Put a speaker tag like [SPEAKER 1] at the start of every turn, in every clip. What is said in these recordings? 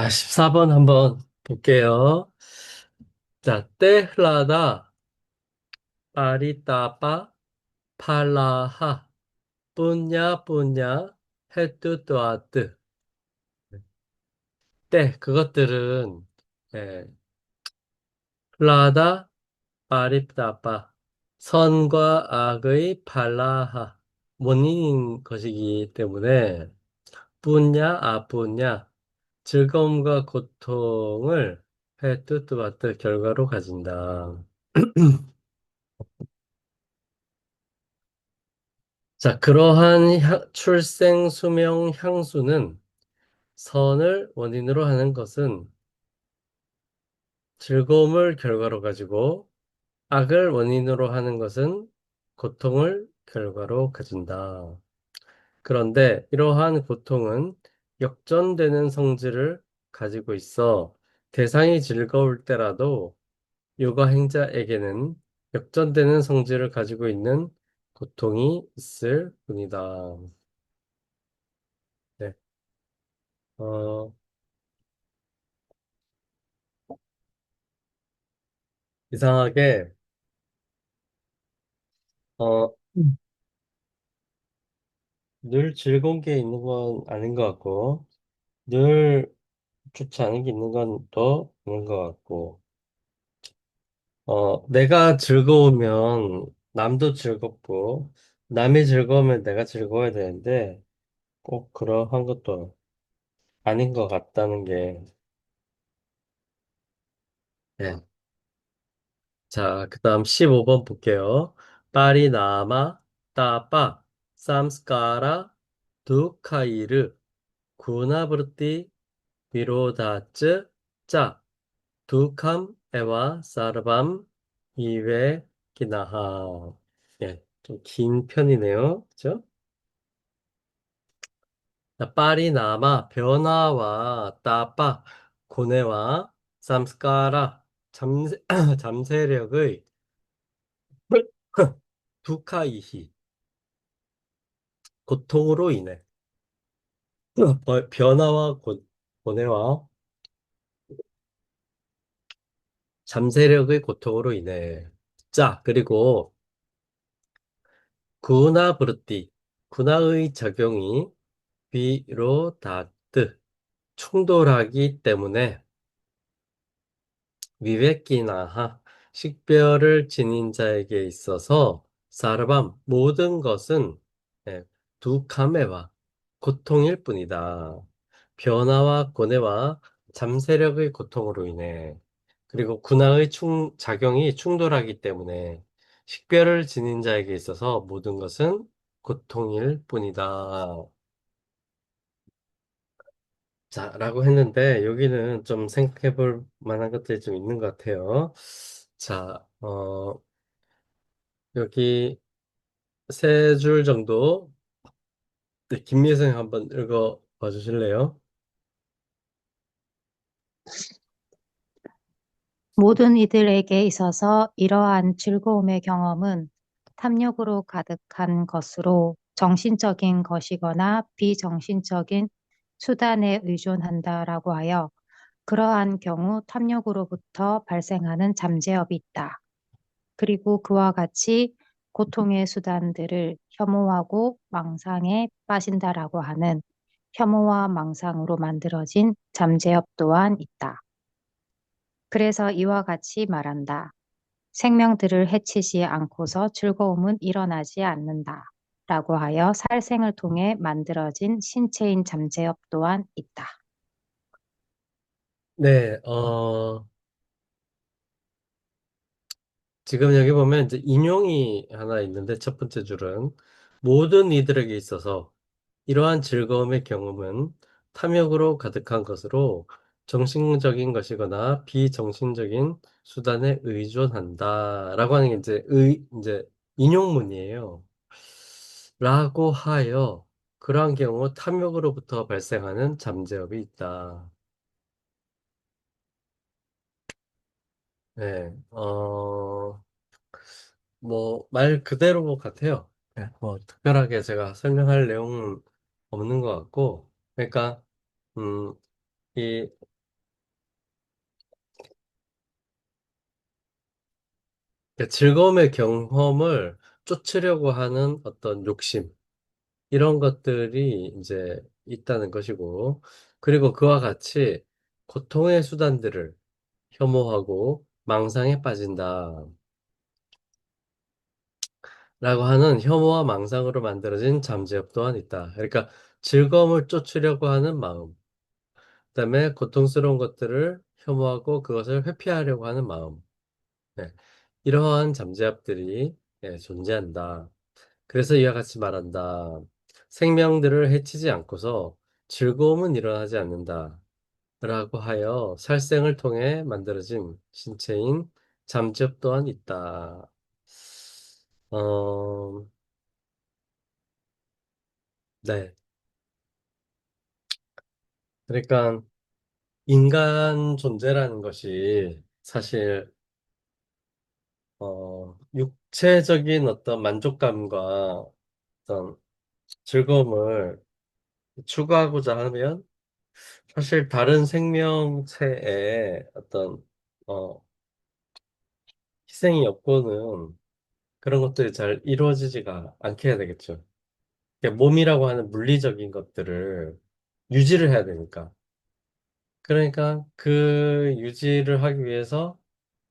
[SPEAKER 1] 자, 14번 한번 볼게요. 자, 때 흘라다, 빠리따빠, 팔라하, 뿌냐, 헤뚜뚜아뜨. 그것들은, 예, 흘라다, 빠리따빠, 선과 악의 팔라하, 원인인 것이기 때문에, 뿌냐, 즐거움과 고통을 헤뚜뚜아뜨 결과로 가진다. 자, 그러한 출생, 수명, 향수는 선을 원인으로 하는 것은 즐거움을 결과로 가지고 악을 원인으로 하는 것은 고통을 결과로 가진다. 그런데 이러한 고통은 역전되는 성질을 가지고 있어 대상이 즐거울 때라도 요가 행자에게는 역전되는 성질을 가지고 있는 고통이 있을 뿐이다. 네. 어, 이상하게, 어, 늘 즐거운 게 있는 건 아닌 것 같고, 늘 좋지 않은 게 있는 건 또 있는 것 같고, 내가 즐거우면 남도 즐겁고, 남이 즐거우면 내가 즐거워야 되는데, 꼭 그러한 것도 아닌 것 같다는 게, 네. 자, 그 다음 15번 볼게요. 파리나마, 따빠, 삼스카라, 두카이르, 구나브르티, 비로다츠, 짜, 두캄, 에와, 사르밤, 이외, 기나하. 예, 좀 긴 편이네요. 그죠? 자, 파리나마, 변화와 따빠, 고뇌와 삼스카라, 잠세력의 두카이히, 고통으로 인해, 변화와 고뇌와 잠세력의 고통으로 인해. 자, 그리고 구나 브르띠, 군화의 작용이 비로다뜨, 충돌하기 때문에 위베끼나하, 식별을 지닌 자에게 있어서 사르밤, 모든 것은 예, 두 카메와 고통일 뿐이다. 변화와 고뇌와 잠세력의 고통으로 인해 그리고 군화의 작용이 충돌하기 때문에 식별을 지닌 자에게 있어서 모든 것은 고통일 뿐이다. 자, 라고 했는데, 여기는 좀 생각해 볼 만한 것들이 좀 있는 것 같아요. 자, 여기 세 줄 정도, 네, 김미생 한번 읽어 봐 주실래요?
[SPEAKER 2] 모든 이들에게 있어서 이러한 즐거움의 경험은 탐욕으로 가득한 것으로 정신적인 것이거나 비정신적인 수단에 의존한다라고 하여 그러한 경우 탐욕으로부터 발생하는 잠재업이 있다. 그리고 그와 같이 고통의 수단들을 혐오하고 망상에 빠진다라고 하는 혐오와 망상으로 만들어진 잠재업 또한 있다. 그래서 이와 같이 말한다. 생명들을 해치지 않고서 즐거움은 일어나지 않는다. 라고 하여 살생을 통해 만들어진 신체인 잠재업 또한 있다.
[SPEAKER 1] 네, 지금 여기 보면 이제 인용이 하나 있는데 첫 번째 줄은 모든 이들에게 있어서 이러한 즐거움의 경험은 탐욕으로 가득한 것으로 정신적인 것이거나 비정신적인 수단에 의존한다라고 하는 게 이제 인용문이에요. 라고 하여 그러한 경우 탐욕으로부터 발생하는 잠재업이 있다. 네, 뭐 말 그대로 같아요. 네, 뭐 특별하게 제가 설명할 내용은 없는 것 같고, 그러니까 음, 그러니까 즐거움의 경험을 쫓으려고 하는 어떤 욕심, 이런 것들이 이제 있다는 것이고, 그리고 그와 같이 고통의 수단들을 혐오하고 망상에 빠진다. 라고 하는 혐오와 망상으로 만들어진 잠재력 또한 있다. 그러니까 즐거움을 쫓으려고 하는 마음, 그다음에 고통스러운 것들을 혐오하고 그것을 회피하려고 하는 마음. 네. 이러한 잠재력들이 존재한다. 그래서 이와 같이 말한다. 생명들을 해치지 않고서 즐거움은 일어나지 않는다. 라고 하여 살생을 통해 만들어진 신체인 잠재력 또한 있다. 어, 네. 그러니까 인간 존재라는 것이 사실 육체적인 어떤 만족감과 어떤 즐거움을 추구하고자 하면 사실 다른 생명체의 어떤 어, 희생이 없고는 그런 것들이 잘 이루어지지가 않게 해야 되겠죠. 그러니까 몸이라고 하는 물리적인 것들을 유지를 해야 되니까. 그러니까 그 유지를 하기 위해서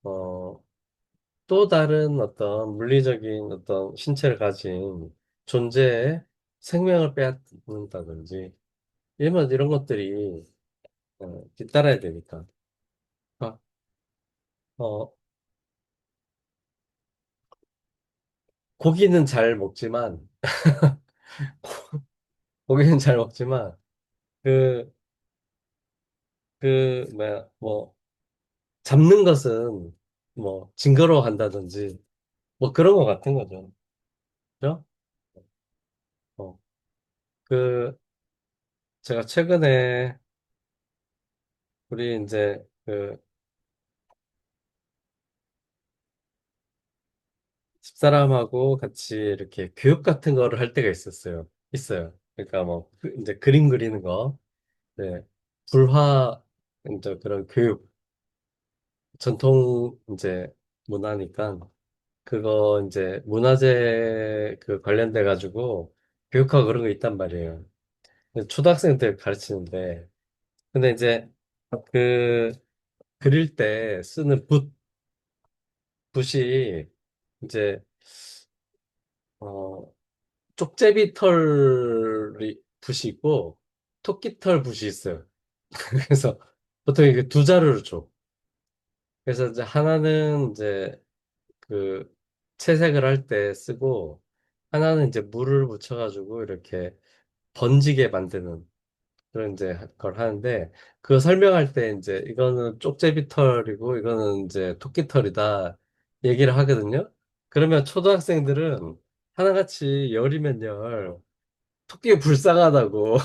[SPEAKER 1] 어, 또 다른 어떤 물리적인 어떤 신체를 가진 존재의 생명을 빼앗는다든지 이런 것들이 뒤따라야 되니까. 아, 어, 고기는 잘 먹지만, 고기는 잘 먹지만, 그, 뭐, 잡는 것은 뭐, 징그러워 한다든지, 뭐 그런 것 같은 거죠. 그죠? 어, 그, 제가 최근에 우리 이제 그 집사람하고 같이 이렇게 교육 같은 거를 할 때가 있어요. 그러니까 뭐, 이제 그림 그리는 거, 네. 불화, 이제 그런 교육, 전통 이제 문화니까, 그거 이제 문화재 그 관련돼 가지고 교육하고 그런 거 있단 말이에요. 근데 초등학생들 가르치는데, 근데 이제 그 그릴 때 쓰는 붓이 이제 어 쪽제비 털이 붓이 있고 토끼털 붓이 있어요. 그래서 보통 이게 두 자루를 줘. 그래서 이제 하나는 이제 그 채색을 할 때 쓰고 하나는 이제 물을 묻혀가지고 이렇게 번지게 만드는 그런 이제 걸 하는데 그거 설명할 때 이제 이거는 쪽제비 털이고 이거는 이제 토끼 털이다 얘기를 하거든요. 그러면 초등학생들은 하나같이 열이면 열 토끼가 불쌍하다고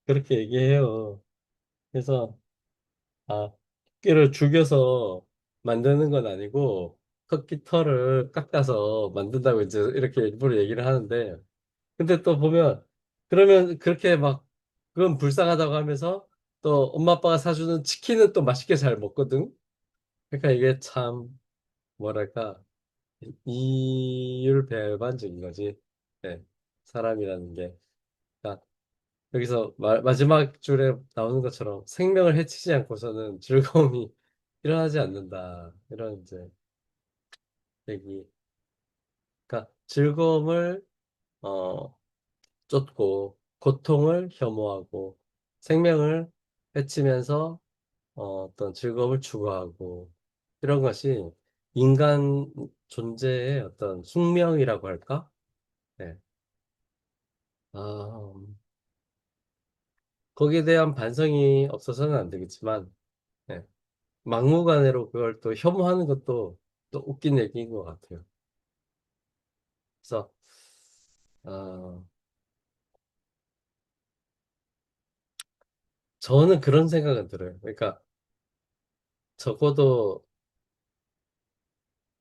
[SPEAKER 1] 그렇게 얘기해요. 그래서 아, 토끼를 죽여서 만드는 건 아니고 토끼 털을 깎아서 만든다고 이제 이렇게 일부러 얘기를 하는데 근데 또 보면 그러면 그렇게 막 그건 불쌍하다고 하면서 또 엄마 아빠가 사주는 치킨은 또 맛있게 잘 먹거든. 그러니까 이게 참 뭐랄까 이율배반적인 거지. 네, 사람이라는 게. 그러니까 여기서 마지막 줄에 나오는 것처럼 생명을 해치지 않고서는 즐거움이 일어나지 않는다. 이런 이제 얘기. 그러니까 즐거움을 어, 쫓고 고통을 혐오하고 생명을 해치면서 어떤 즐거움을 추구하고 이런 것이 인간 존재의 어떤 숙명이라고 할까? 네. 아, 거기에 대한 반성이 없어서는 안 되겠지만 네. 막무가내로 그걸 또 혐오하는 것도 또 웃긴 얘기인 것 같아요. 그래서 어, 저는 그런 생각은 들어요. 그러니까 적어도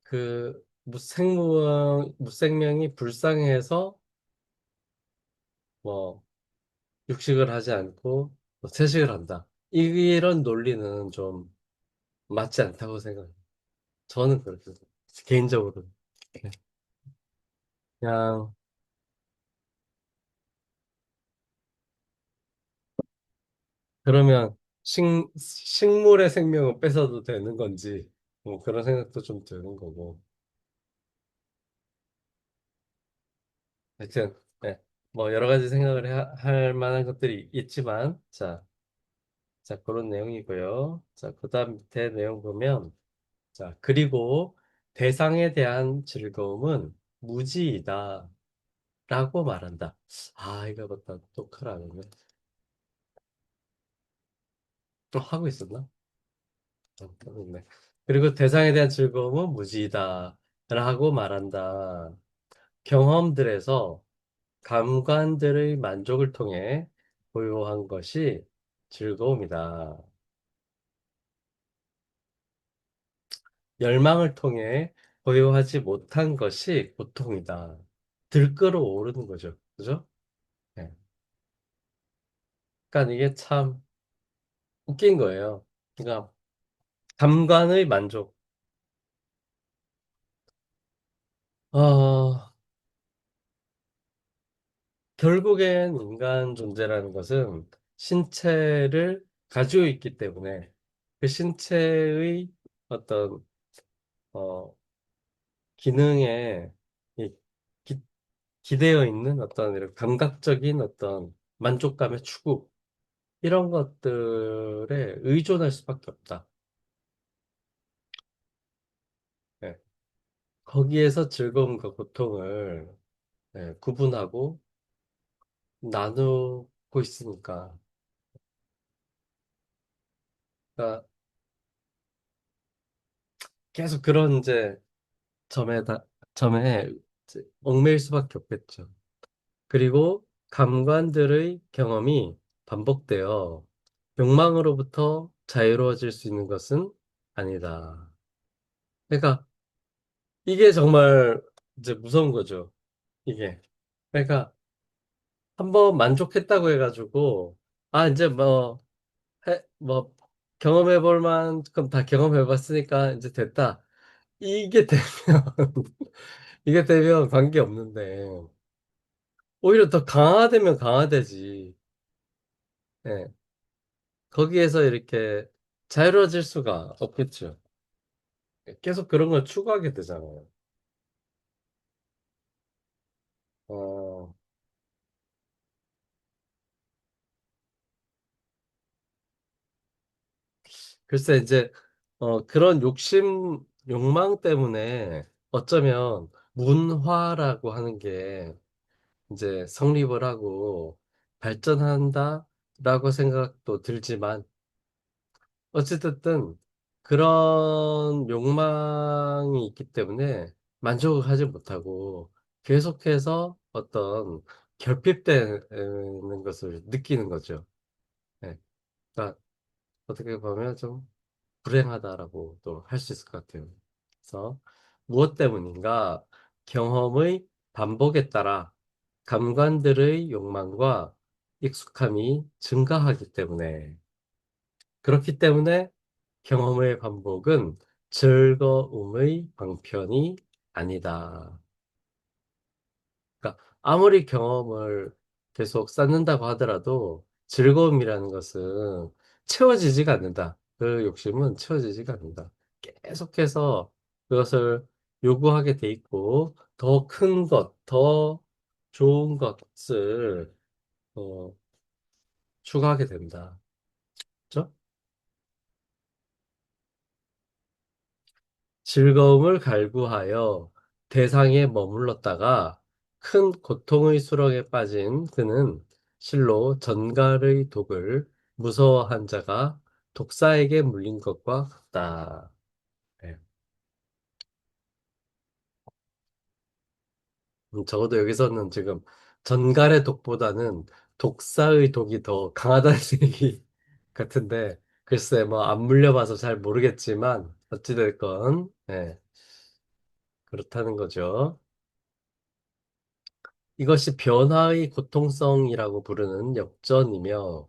[SPEAKER 1] 그 무생명이 불쌍해서 뭐 육식을 하지 않고 뭐 채식을 한다. 이런 논리는 좀 맞지 않다고 생각해요. 저는 그렇게 생각해요. 개인적으로. 그냥, 그러면 식물의 생명은 뺏어도 되는 건지, 뭐 그런 생각도 좀 드는 거고. 하여튼, 네. 뭐 여러 가지 생각을 할 만한 것들이 있지만, 자, 그런 내용이고요. 자, 그 다음 밑에 내용 보면, 자, 그리고 대상에 대한 즐거움은 무지이다. 라고 말한다. 아, 이거 맞다. 또 칼 안 오네. 또 하고 있었나? 하고 있네. 그리고 대상에 대한 즐거움은 무지이다. 라고 말한다. 경험들에서 감관들의 만족을 통해 고요한 것이 즐거움이다. 열망을 통해 고요하지 못한 것이 고통이다. 들끓어 오르는 거죠. 그죠? 네. 그러니까 이게 참 웃긴 거예요. 그러니까 감관의 만족. 어, 결국엔 인간 존재라는 것은 신체를 가지고 있기 때문에 그 신체의 어떤 어, 기능에 이 기, 기대어 있는 어떤 이런 감각적인 어떤 만족감의 추구 이런 것들에 의존할 수밖에 없다. 예. 거기에서 즐거움과 고통을 구분하고 나누고 있으니까. 그러니까 계속 그런 이제 점에 이제 얽매일 수밖에 없겠죠. 그리고 감관들의 경험이 반복되어 욕망으로부터 자유로워질 수 있는 것은 아니다. 그러니까 이게 정말 이제 무서운 거죠. 이게. 그러니까 한번 만족했다고 해가지고 아 이제 뭐 경험해 볼 만큼 다 경험해 봤으니까 이제 됐다. 이게 되면 이게 되면 관계 없는데 오히려 더 강화되면 강화되지. 예. 거기에서 이렇게 자유로워질 수가 없겠죠. 계속 그런 걸 추구하게 되잖아요. 어, 글쎄 이제 그런 욕망 때문에 어쩌면 문화라고 하는 게 이제 성립을 하고 발전한다라고 생각도 들지만 어찌됐든 그런 욕망이 있기 때문에 만족을 하지 못하고 계속해서 어떤 결핍되는 것을 느끼는 거죠. 네. 그러니까 어떻게 보면 좀 불행하다라고 또 할 수 있을 것 같아요. 그래서 무엇 때문인가? 경험의 반복에 따라 감관들의 욕망과 익숙함이 증가하기 때문에 그렇기 때문에 경험의 반복은 즐거움의 방편이 아니다. 그러니까 아무리 경험을 계속 쌓는다고 하더라도 즐거움이라는 것은 채워지지가 않는다. 그 욕심은 채워지지가 않는다. 계속해서 그것을 요구하게 돼 있고 더 큰 것, 더 좋은 것을 어, 추구하게 된다. 그렇죠? 즐거움을 갈구하여 대상에 머물렀다가 큰 고통의 수렁에 빠진 그는 실로 전갈의 독을 무서워한 자가 독사에게 물린 것과 같다. 네. 적어도 여기서는 지금 전갈의 독보다는 독사의 독이 더 강하다는 얘기 같은데 글쎄 뭐 안 물려봐서 잘 모르겠지만 어찌됐건 그렇다는 거죠. 이것이 변화의 고통성이라고 부르는 역전이며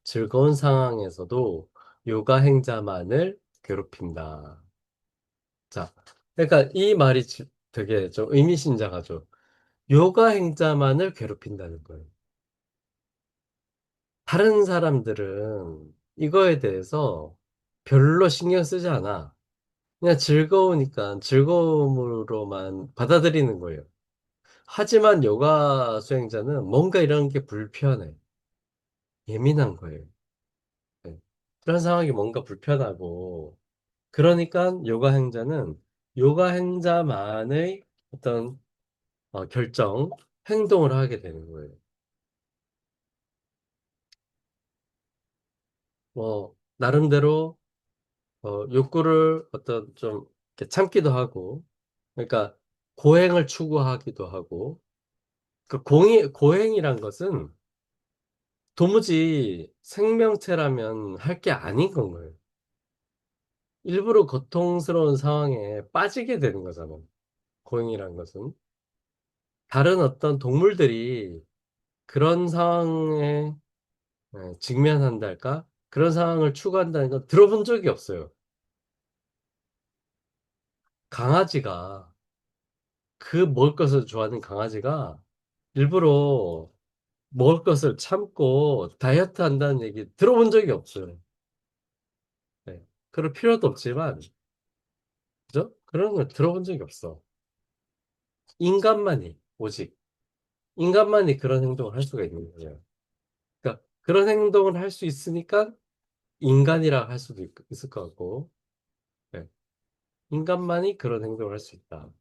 [SPEAKER 1] 즐거운 상황에서도 요가 행자만을 괴롭힌다. 자, 그러니까 이 말이 되게 좀 의미심장하죠. 요가 행자만을 괴롭힌다는 거예요. 다른 사람들은 이거에 대해서 별로 신경 쓰지 않아. 그냥 즐거우니까 즐거움으로만 받아들이는 거예요. 하지만 요가 수행자는 뭔가 이런 게 불편해. 예민한 거예요. 네. 그런 상황이 뭔가 불편하고, 그러니까 요가 행자는 요가 행자만의 어떤 결정, 행동을 하게 되는 거예요. 나름대로 욕구를 어떤 좀 이렇게 참기도 하고, 그러니까 고행을 추구하기도 하고, 고행이란 것은 도무지 생명체라면 할 게 아닌 건 거예요. 일부러 고통스러운 상황에 빠지게 되는 거잖아요. 고행이란 것은. 다른 어떤 동물들이 그런 상황에 직면한달까? 그런 상황을 추구한다는 건 들어본 적이 없어요. 강아지가, 그 먹을 것을 좋아하는 강아지가 일부러 먹을 것을 참고 다이어트 한다는 얘기 들어본 적이 없어요. 네. 그럴 필요도 없지만, 그죠? 그런 걸 들어본 적이 없어. 인간만이, 오직. 인간만이 그런 행동을 할 수가 있는 거예요. 그러니까 그런 행동을 할 수 있으니까 인간이라 할 수도 있을 것 같고, 네. 인간만이 그런 행동을 할 수 있다.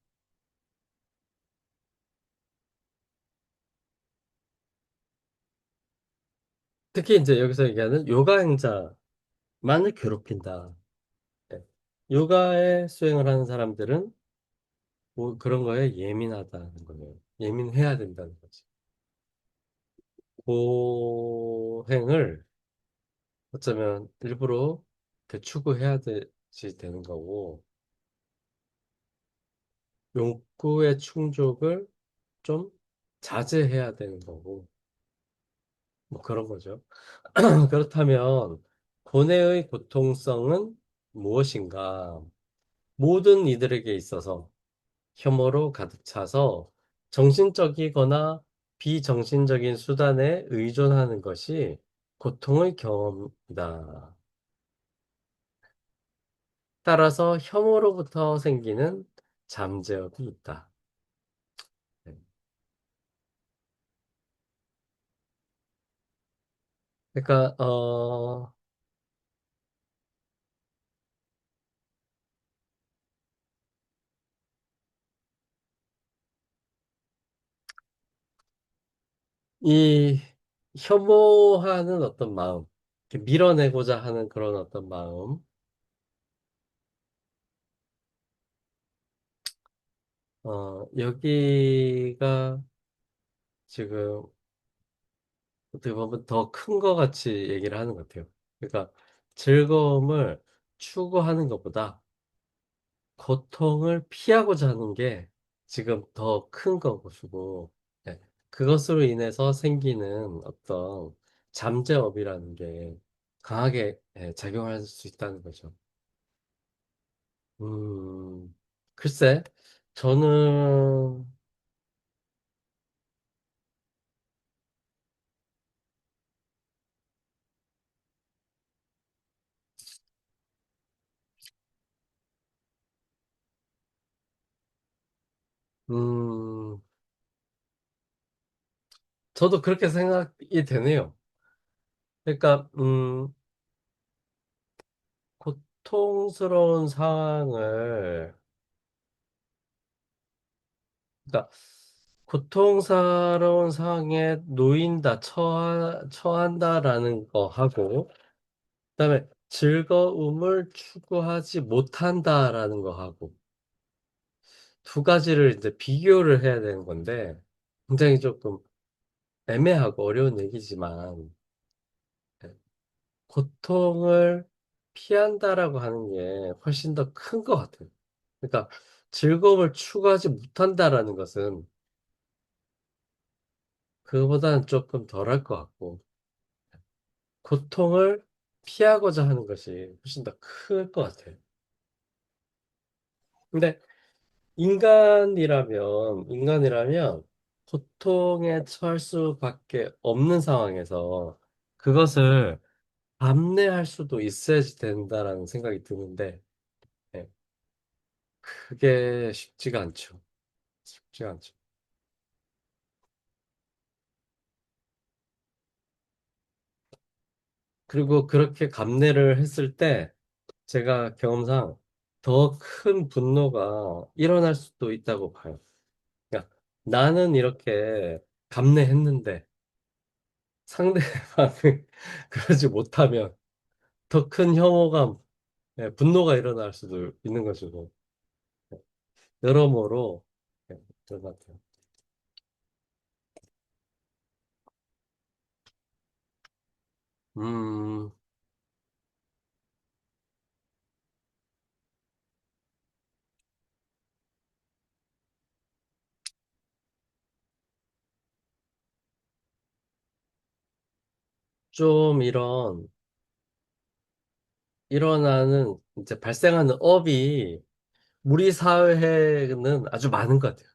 [SPEAKER 1] 특히 이제 여기서 얘기하는 요가 행자만을 괴롭힌다. 네. 요가에 수행을 하는 사람들은 뭐 그런 거에 예민하다는 거예요. 예민해야 된다는 거지. 고행을 어쩌면 일부러 이렇게 추구해야 되는 거고, 욕구의 충족을 좀 자제해야 되는 거고, 뭐 그런 거죠. 그렇다면, 고뇌의 고통성은 무엇인가? 모든 이들에게 있어서 혐오로 가득 차서 정신적이거나 비정신적인 수단에 의존하는 것이 고통의 경험이다. 따라서 혐오로부터 생기는 잠재력이 있다. 네. 그러니까 이 혐오하는 어떤 마음, 이렇게 밀어내고자 하는 그런 어떤 마음, 여기가 지금 어떻게 보면 더 큰 것 같이 얘기를 하는 것 같아요. 그러니까 즐거움을 추구하는 것보다 고통을 피하고자 하는 게 지금 더 큰 것이고, 네. 그것으로 인해서 생기는 어떤 잠재업이라는 게 강하게 작용할 수 있다는 거죠. 음, 글쎄, 저는, 음, 저도 그렇게 생각이 되네요. 그러니까, 고통스러운 상황을, 그러니까, 고통스러운 상황에 놓인다, 처한다라는 거 하고, 그다음에 즐거움을 추구하지 못한다라는 거 하고, 두 가지를 이제 비교를 해야 되는 건데, 굉장히 조금 애매하고 어려운 얘기지만, 네, 고통을 피한다라고 하는 게 훨씬 더 큰 것 같아요. 그러니까 즐거움을 추구하지 못한다라는 것은 그거보다는 조금 덜할 것 같고, 고통을 피하고자 하는 것이 훨씬 더 클 것 같아요. 근데 인간이라면 고통에 처할 수밖에 없는 상황에서 그것을 감내할 수도 있어야지 된다라는 생각이 드는데, 예, 그게 쉽지가 않죠. 쉽지가 않죠. 그리고 그렇게 감내를 했을 때 제가 경험상 더 큰 분노가 일어날 수도 있다고 봐요. 그러니까 나는 이렇게 감내했는데 상대방이 그러지 못하면 더 큰 혐오감, 분노가 일어날 수도 있는 것이고, 여러모로 그런 것 같아요. 음, 좀 일어나는, 이제 발생하는 업이 우리 사회는 아주 많은 것 같아요.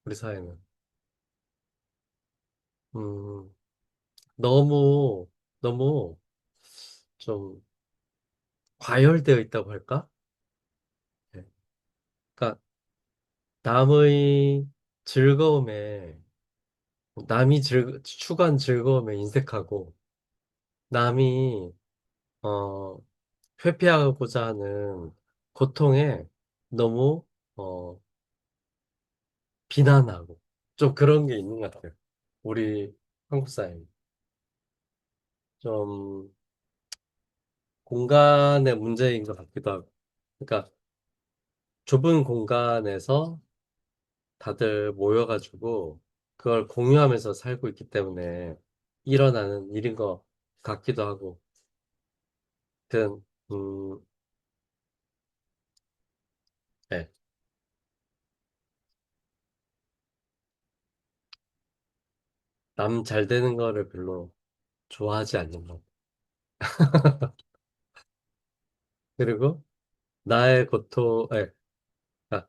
[SPEAKER 1] 우리 사회는. 음, 너무, 너무 좀 과열되어 있다고 할까? 네. 그러니까 남의 즐거움에, 추구한 즐거움에 인색하고, 남이, 어, 회피하고자 하는 고통에 너무, 어, 비난하고, 좀 그런 게 있는 것 같아요. 우리 한국 사회. 좀 공간의 문제인 것 같기도 하고. 그러니까 좁은 공간에서 다들 모여가지고 그걸 공유하면서 살고 있기 때문에 일어나는 일인 것 같기도 하고. 하여튼, 네. 남 잘 되는 거를 별로 좋아하지 않는 것. 그리고 나의 고통, 아,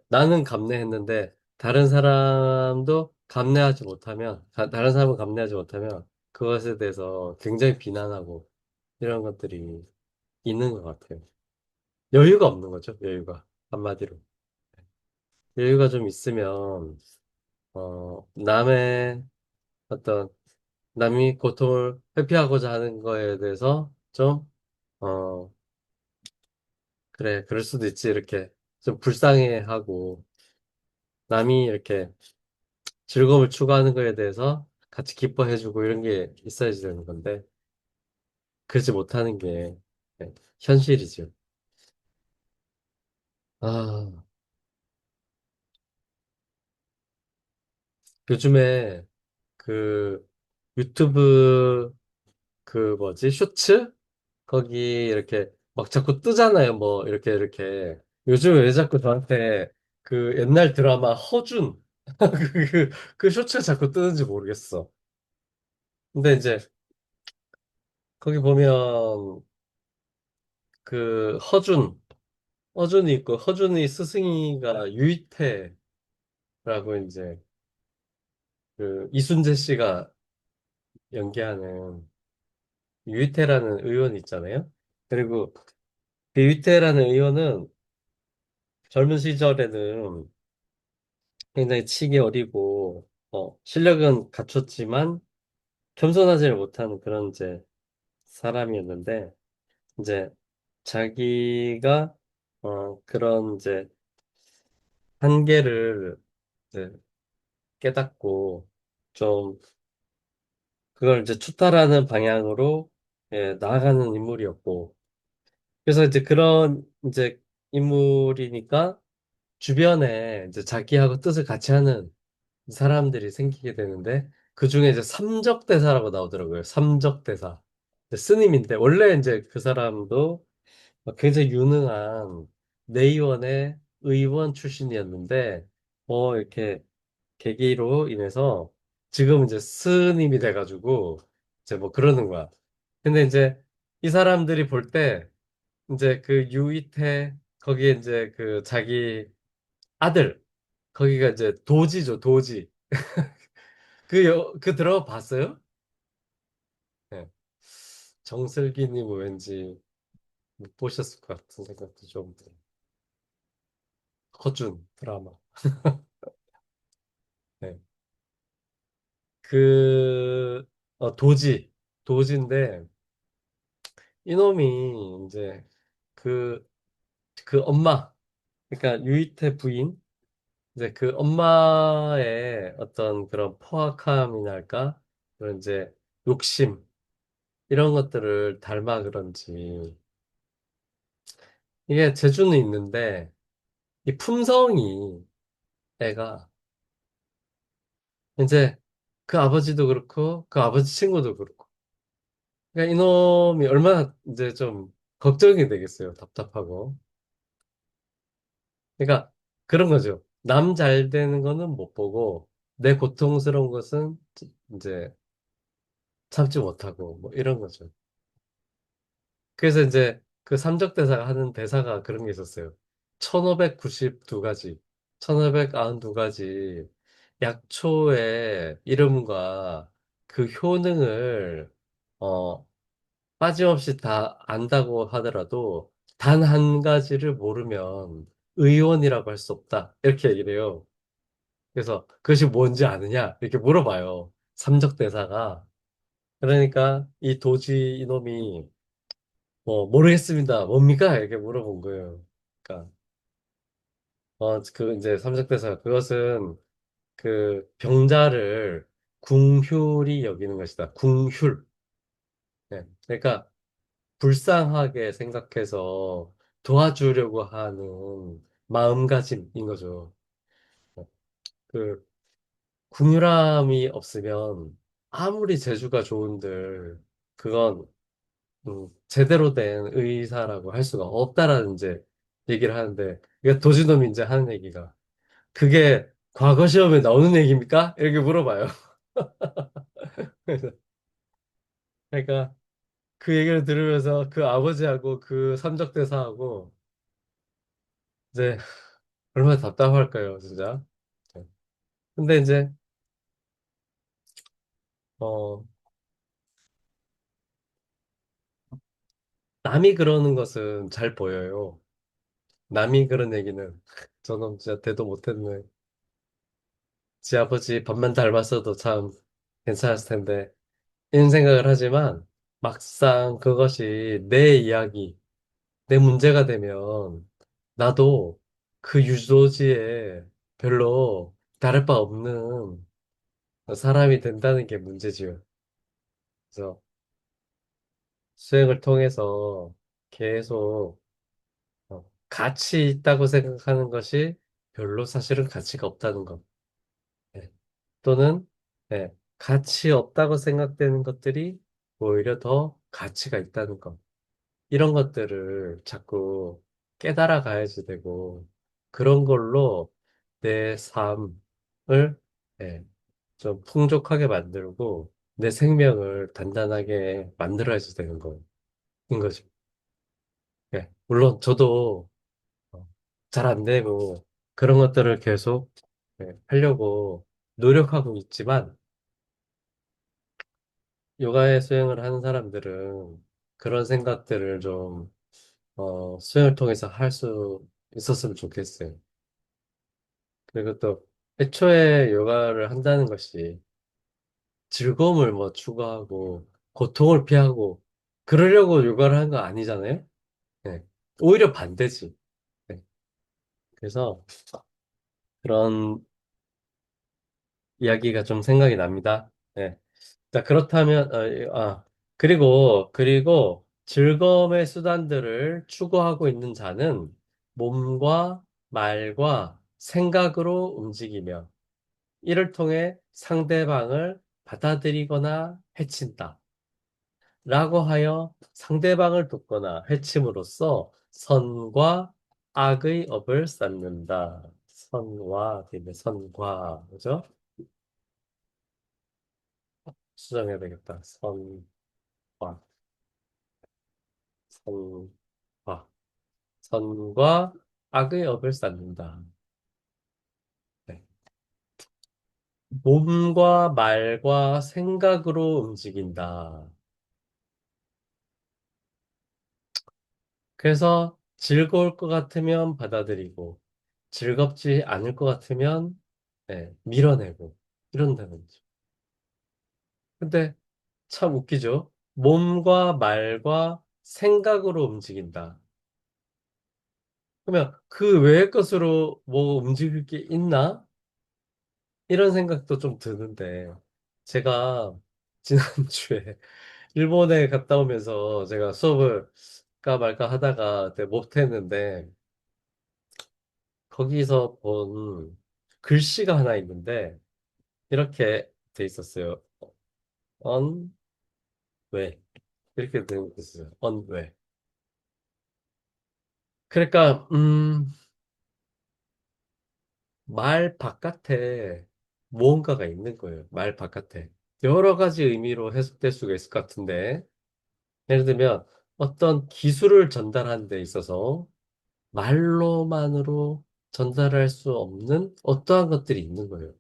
[SPEAKER 1] 나는 감내했는데 다른 사람도 감내하지 못하면, 다른 사람은 감내하지 못하면 그것에 대해서 굉장히 비난하고 이런 것들이 있는 것 같아요. 여유가 없는 거죠, 여유가. 한마디로. 여유가 좀 있으면, 남의 어떤, 남이 고통을 회피하고자 하는 거에 대해서 좀, 어, 그래, 그럴 수도 있지, 이렇게 좀 불쌍해하고, 남이 이렇게 즐거움을 추구하는 거에 대해서 같이 기뻐해주고 이런 게 있어야지 되는 건데, 그러지 못하는 게 현실이죠. 아, 요즘에 그 유튜브 그 뭐지, 쇼츠? 거기 이렇게 막 자꾸 뜨잖아요. 뭐 이렇게. 요즘 왜 자꾸 저한테 그 옛날 드라마 허준 그 쇼츠가 자꾸 뜨는지 모르겠어. 근데 이제 거기 보면 그 허준이 있고 허준이 스승이가 유이태라고, 이제 그 이순재 씨가 연기하는 유이태라는 의원 있잖아요. 그리고 그 유이태라는 의원은 젊은 시절에는 굉장히 치기 어리고, 실력은 갖췄지만 겸손하지를 못하는 그런 이제 사람이었는데, 이제 자기가, 그런 이제 한계를 이제 깨닫고, 좀 그걸 이제 추탈하는 방향으로, 나아가는 인물이었고, 그래서 이제 그런 이제 인물이니까 주변에 이제 자기하고 뜻을 같이 하는 사람들이 생기게 되는데, 그 중에 이제 삼적대사라고 나오더라고요. 삼적대사. 스님인데 원래 이제 그 사람도 굉장히 유능한 내의원의 의원 출신이었는데, 이렇게 계기로 인해서 지금 이제 스님이 돼가지고 이제 뭐 그러는 거야. 근데 이제 이 사람들이 볼 때 이제 그 유이태 거기에 이제 그 자기 아들, 거기가 이제 도지죠, 도지. 그 드라마 봤어요? 네. 정슬기님은 왠지 못 보셨을 것 같은 생각도 좀 들어요. 허준 드라마. 네. 그, 도지인데, 이놈이 이제 그, 그 엄마, 그러니까 유이태 부인, 이제 그 엄마의 어떤 그런 포악함이랄까? 그런 이제 욕심, 이런 것들을 닮아 그런지. 이게 재주는 있는데, 이 품성이 애가 이제 그 아버지도 그렇고, 그 아버지 친구도 그렇고. 그러니까 이놈이 얼마나 이제 좀 걱정이 되겠어요. 답답하고. 그러니까 그런 거죠. 남 잘 되는 거는 못 보고, 내 고통스러운 것은 이제 참지 못하고, 뭐 이런 거죠. 그래서 이제 그 삼적대사가 하는 대사가 그런 게 있었어요. 1592가지, 1592가지 약초의 이름과 그 효능을, 어, 빠짐없이 다 안다고 하더라도 단 한 가지를 모르면 의원이라고 할 수 없다. 이렇게 얘기를 해요. 그래서 그것이 뭔지 아느냐? 이렇게 물어봐요. 삼적대사가. 그러니까 이 도지 이놈이 뭐 모르겠습니다. 뭡니까? 이렇게 물어본 거예요. 그러니까 그 이제 삼적대사 그것은 그 병자를 궁휼히 여기는 것이다. 궁휼. 네. 그러니까 불쌍하게 생각해서 도와주려고 하는 마음가짐인 거죠. 그 궁휼함이 없으면 아무리 재주가 좋은들 그건 제대로 된 의사라고 할 수가 없다라는 이제 얘기를 하는데 이게 도지놈이 이제 하는 얘기가 그게 과거 시험에 나오는 얘기입니까? 이렇게 물어봐요. 그래서 그러니까 그 얘기를 들으면서 그 아버지하고 그 삼적대사하고 이제 얼마나 답답할까요, 진짜. 네. 근데 이제 어 남이 그러는 것은 잘 보여요. 남이 그런 얘기는 저는 진짜 대도 못했네. 지 아버지 밥만 닮았어도 참 괜찮았을 텐데 이런 생각을 하지만 막상 그것이 내 이야기, 내 문제가 되면 나도 그 유도지에 별로 다를 바 없는 사람이 된다는 게 문제지요. 그래서 수행을 통해서 계속 가치 있다고 생각하는 것이 별로 사실은 가치가 없다는 것. 예. 또는 가치 없다고 생각되는 것들이 오히려 더 가치가 있다는 것. 이런 것들을 자꾸 깨달아 가야지 되고, 그런 걸로 내 삶을 예, 좀 풍족하게 만들고, 내 생명을 단단하게 만들어야지 되는 거인 거죠. 예, 물론 저도 잘 안 되고, 그런 것들을 계속 하려고 노력하고 있지만, 요가의 수행을 하는 사람들은 그런 생각들을 좀, 수행을 통해서 할 수 있었으면 좋겠어요. 그리고 또, 애초에 요가를 한다는 것이 즐거움을 뭐 추구하고, 고통을 피하고, 그러려고 요가를 하는 거 아니잖아요? 네. 오히려 반대지. 네. 그래서 그런 이야기가 좀 생각이 납니다. 네. 자, 그렇다면, 그리고 즐거움의 수단들을 추구하고 있는 자는 몸과 말과 생각으로 움직이며 이를 통해 상대방을 받아들이거나 해친다. 라고 하여 상대방을 돕거나 해침으로써 선과 악의 업을 쌓는다. 선과, 뒤에 선과, 그죠? 수정해야 되겠다. 선과, 선과. 선과 악의 업을 쌓는다. 네. 몸과 말과 생각으로 움직인다. 그래서 즐거울 것 같으면 받아들이고, 즐겁지 않을 것 같으면 네, 밀어내고, 이런다는 거죠. 근데 참 웃기죠? 몸과 말과 생각으로 움직인다. 그러면 그 외의 것으로 뭐 움직일 게 있나? 이런 생각도 좀 드는데, 제가 지난주에 일본에 갔다 오면서 제가 수업을 까 말까 하다가 못했는데, 거기서 본 글씨가 하나 있는데, 이렇게 돼 있었어요. 언, 왜. 이렇게 돼 있었어요. 언, 왜. 그러니까, 말 바깥에 무언가가 있는 거예요. 말 바깥에. 여러 가지 의미로 해석될 수가 있을 것 같은데, 예를 들면 어떤 기술을 전달하는 데 있어서 말로만으로 전달할 수 없는 어떠한 것들이 있는 거예요.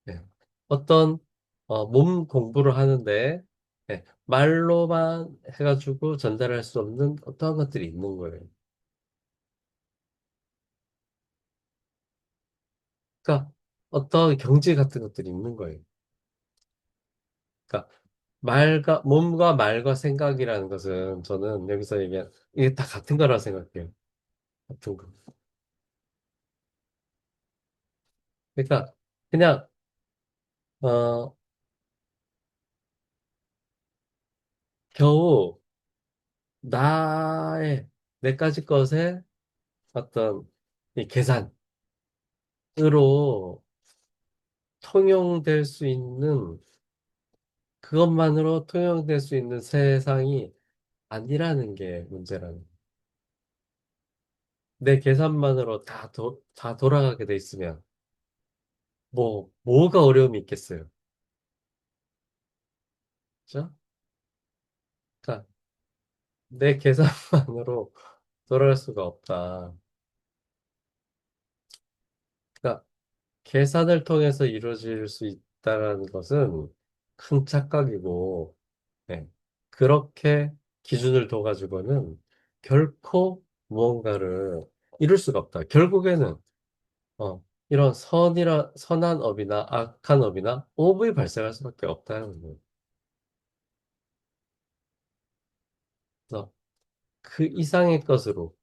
[SPEAKER 1] 예. 어떤 몸 공부를 하는데 예, 말로만 해가지고 전달할 수 없는 어떠한 것들이 있는 거예요. 그러니까 어떤 경지 같은 것들이 있는 거예요. 그러니까 몸과 말과 생각이라는 것은 저는 여기서 얘기한 이게 다 같은 거라고 생각해요. 같은 거. 그러니까 그냥 어, 겨우 나의 네 가지 것의 어떤 이 계산으로 통용될 수 있는 그것만으로 통용될 수 있는 세상이 아니라는 게 문제라는. 내 계산만으로 다 돌아가게 돼 있으면 뭐가 어려움이 있겠어요. 그죠? 그러니까 내 계산만으로 돌아갈 수가 없다. 그러니까 계산을 통해서 이루어질 수 있다는 것은 큰 착각이고, 네. 그렇게 기준을 둬가지고는 결코 무언가를 이룰 수가 없다. 결국에는, 이런 선한 업이나 악한 업이나 오업이 발생할 수밖에 없다는 거예요. 그래서 그 이상의 것으로,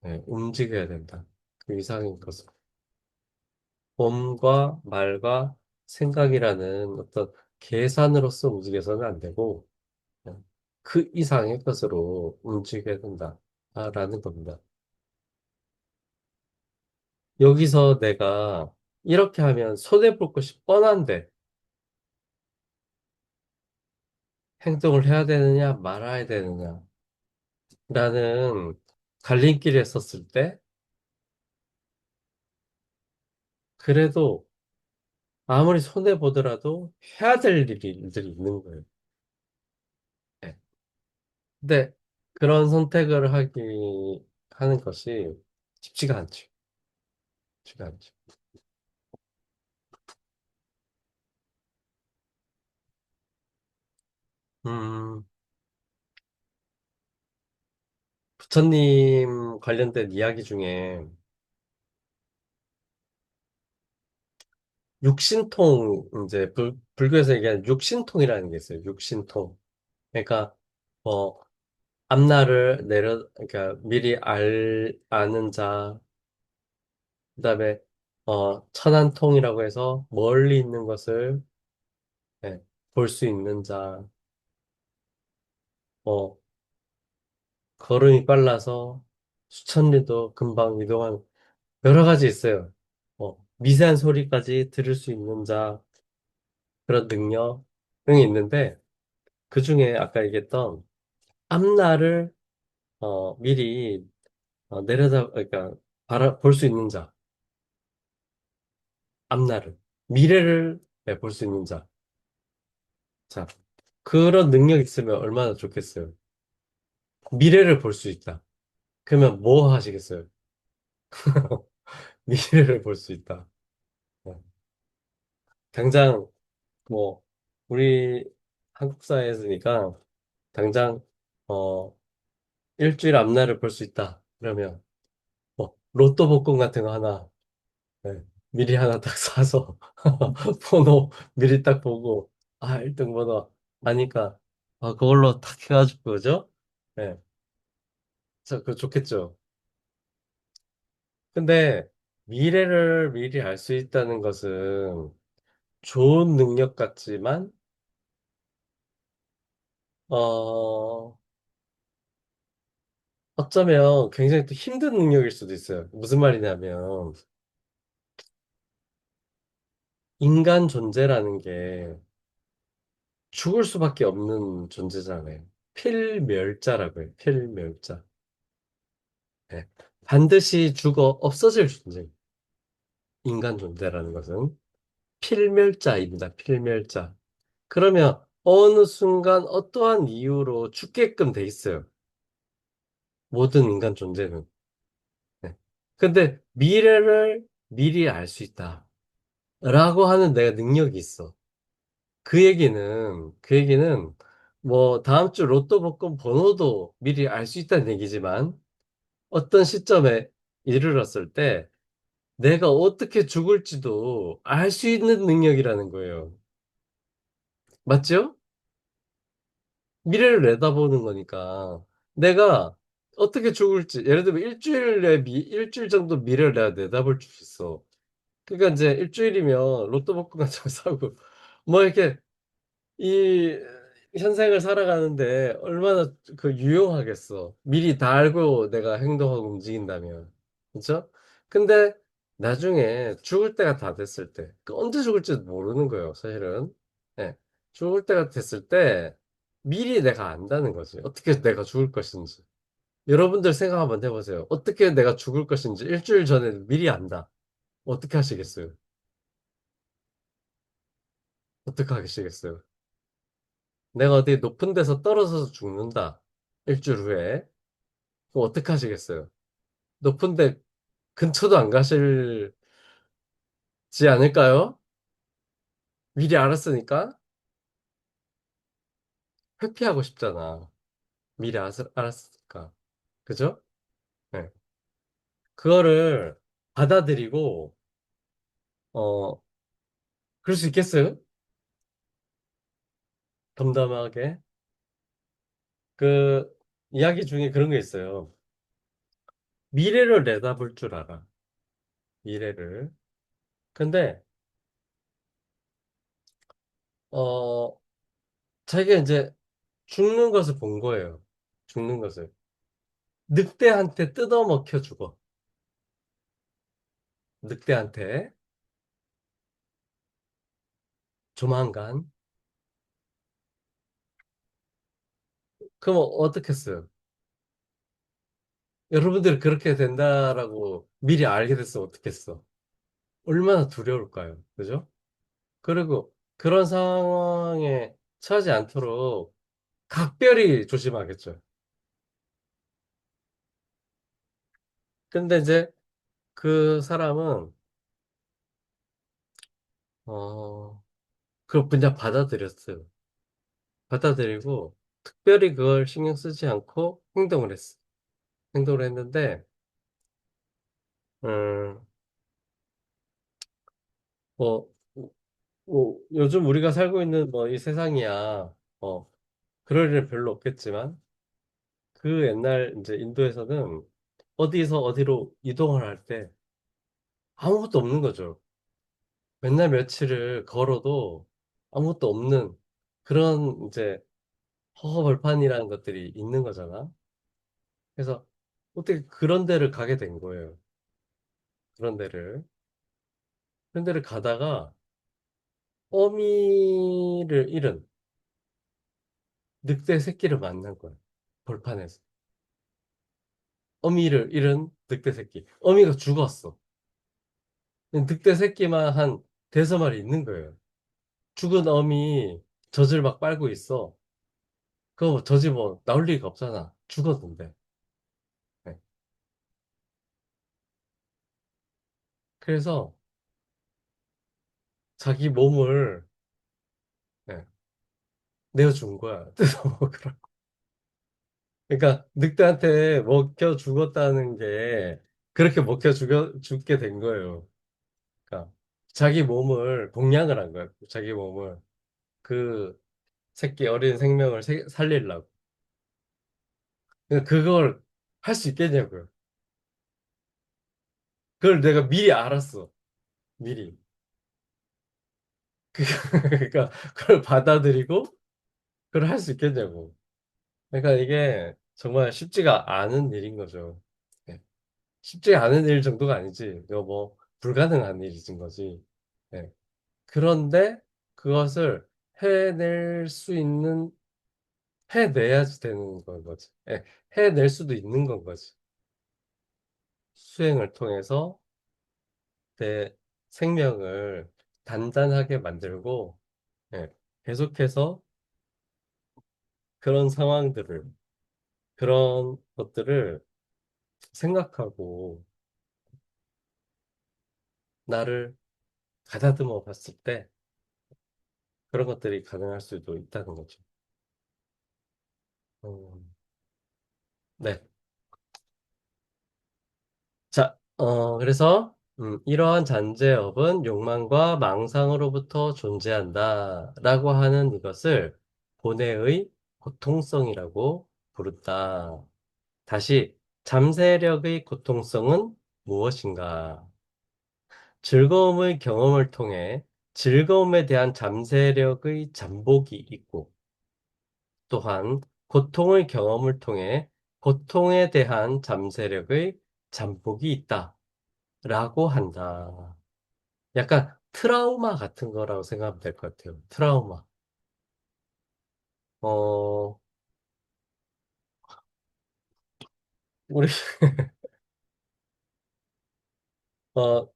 [SPEAKER 1] 네, 움직여야 된다. 그 이상의 것으로. 몸과 말과 생각이라는 어떤 계산으로서 움직여서는 안 되고, 그 이상의 것으로 움직여야 된다라는 겁니다. 여기서 내가 이렇게 하면 손해볼 것이 뻔한데 행동을 해야 되느냐 말아야 되느냐라는 갈림길에 섰을 때 그래도 아무리 손해보더라도 해야 될 일들이 있는 거예요. 네. 근데 그런 선택을 하는 것이 쉽지가 않죠. 쉽지가 않죠. 음, 부처님 관련된 이야기 중에 육신통, 이제 불교에서 얘기하는 육신통이라는 게 있어요. 육신통. 그러니까, 뭐, 앞날을 그러니까 미리 아는 자, 그다음에, 천안통이라고 해서 멀리 있는 것을 볼 수 있는 자, 뭐, 걸음이 빨라서 수천 리도 금방 이동한 여러 가지 있어요. 미세한 소리까지 들을 수 있는 자, 그런 능력 등이 있는데, 그 중에 아까 얘기했던 앞날을 미리 그러니까 볼 수 있는 자, 앞날을, 미래를 볼 수 있는 자. 자, 그런 능력이 있으면 얼마나 좋겠어요. 미래를 볼 수 있다. 그러면 뭐 하시겠어요? 미래를 볼 수 있다. 어. 당장 뭐 우리 한국 사회에서니까 당장 어 일주일 앞날을 볼 수 있다. 그러면 뭐 로또 복권 같은 거 하나 네, 미리 하나 딱 사서 번호 미리 딱 보고 1등 번호 아니까 그걸로 탁 해가지고 그죠? 네, 그거 좋겠죠. 근데 미래를 미리 알 수 있다는 것은 좋은 능력 같지만 어 어쩌면 굉장히 또 힘든 능력일 수도 있어요. 무슨 말이냐면 인간 존재라는 게 죽을 수밖에 없는 존재잖아요. 필멸자라고 해요. 필멸자. 네. 반드시 죽어 없어질 존재. 인간 존재라는 것은 필멸자입니다. 필멸자. 그러면 어느 순간 어떠한 이유로 죽게끔 돼 있어요. 모든 인간 존재는. 네. 근데 미래를 미리 알 수 있다. 라고 하는 내가 능력이 있어. 그 얘기는 뭐 다음 주 로또 복권 번호도 미리 알 수 있다는 얘기지만 어떤 시점에 이르렀을 때 내가 어떻게 죽을지도 알 수 있는 능력이라는 거예요. 맞죠? 미래를 내다보는 거니까 내가 어떻게 죽을지 예를 들면 일주일 정도 미래를 내가 내다볼 수 있어. 그러니까 이제 일주일이면 로또 복권 같은 거 사고 뭐 이렇게 이 현생을 살아가는데 얼마나 그 유용하겠어. 미리 다 알고 내가 행동하고 움직인다면. 그렇죠? 근데 나중에 죽을 때가 다 됐을 때, 그 언제 죽을지도 모르는 거예요, 사실은. 예. 죽을 때가 됐을 때 미리 내가 안다는 거지. 어떻게 내가 죽을 것인지. 여러분들 생각 한번 해보세요. 어떻게 내가 죽을 것인지 일주일 전에 미리 안다. 어떻게 하시겠어요? 어떻게 하시겠어요? 내가 어디 높은 데서 떨어져서 죽는다. 일주일 후에. 그럼 어떻게 하시겠어요? 높은 데 근처도 안 가실지 않을까요? 미리 알았으니까 회피하고 싶잖아. 미리 알았으니까. 그죠? 네. 그거를 받아들이고, 어, 그럴 수 있겠어요? 덤덤하게. 그, 이야기 중에 그런 게 있어요. 미래를 내다볼 줄 알아. 미래를. 근데, 어, 자기가 이제 죽는 것을 본 거예요. 죽는 것을. 늑대한테 뜯어먹혀 죽어. 늑대한테 조만간. 그럼 어떻게 했어요? 여러분들이 그렇게 된다라고 미리 알게 됐으면 어떻겠어? 얼마나 두려울까요? 그죠? 그리고 그런 상황에 처하지 않도록 각별히 조심하겠죠. 근데 이제 그 사람은 어, 그걸 그냥 받아들였어요. 받아들이고 특별히 그걸 신경 쓰지 않고 행동을 했어. 행동을 했는데 음, 뭐, 요즘 우리가 살고 있는 뭐 이 세상이야, 그럴 일 별로 없겠지만, 그 옛날 이제 인도에서는 어디서 어디로 이동을 할 때 아무것도 없는 거죠. 맨날 며칠을 걸어도 아무것도 없는 그런 이제 허허벌판이라는 것들이 있는 거잖아. 그래서 어떻게 그런 데를 가게 된 거예요. 그런 데를. 그런 데를 가다가 어미를 잃은 늑대 새끼를 만난 거예요. 벌판에서. 어미를 잃은 늑대 새끼. 어미가 죽었어. 늑대 새끼만 한 대서 마리 있는 거예요. 죽은 어미 젖을 막 빨고 있어. 그거 젖이 뭐 나올 리가 없잖아. 죽었는데. 네. 그래서 자기 몸을 예, 내어준 거야. 뜯어 먹으라. 그러니까 늑대한테 먹혀 죽었다는 게 그렇게 죽게 된 거예요. 그러니까 자기 몸을 공양을 한 거야. 자기 몸을 그 새끼 어린 생명을 살리려고. 그러니까 그걸 할 수 있겠냐고요. 그걸 내가 미리 알았어. 미리. 그러니까 그걸 받아들이고 그걸 할 수 있겠냐고. 그러니까 이게 정말 쉽지가 않은 일인 거죠. 네. 쉽지 않은 일 정도가 아니지. 이거 뭐 불가능한 일이진 거지. 네. 그런데 그것을 해낼 수 있는 해내야지 되는 건 거지. 예, 해낼 수도 있는 건 거지. 수행을 통해서 내 생명을 단단하게 만들고, 예, 계속해서 그런 상황들을, 그런 것들을 생각하고 나를 가다듬어 봤을 때 그런 것들이 가능할 수도 있다는 거죠. 음, 네. 자, 그래서, 이러한 잔재업은 욕망과 망상으로부터 존재한다. 라고 하는 이것을 고뇌의 고통성이라고 부른다. 다시, 잠세력의 고통성은 무엇인가? 즐거움의 경험을 통해 즐거움에 대한 잠세력의 잠복이 있고, 또한 고통의 경험을 통해 고통에 대한 잠세력의 잠복이 있다. 라고 한다. 약간 트라우마 같은 거라고 생각하면 될 것 같아요. 트라우마. 어, 우리, 어,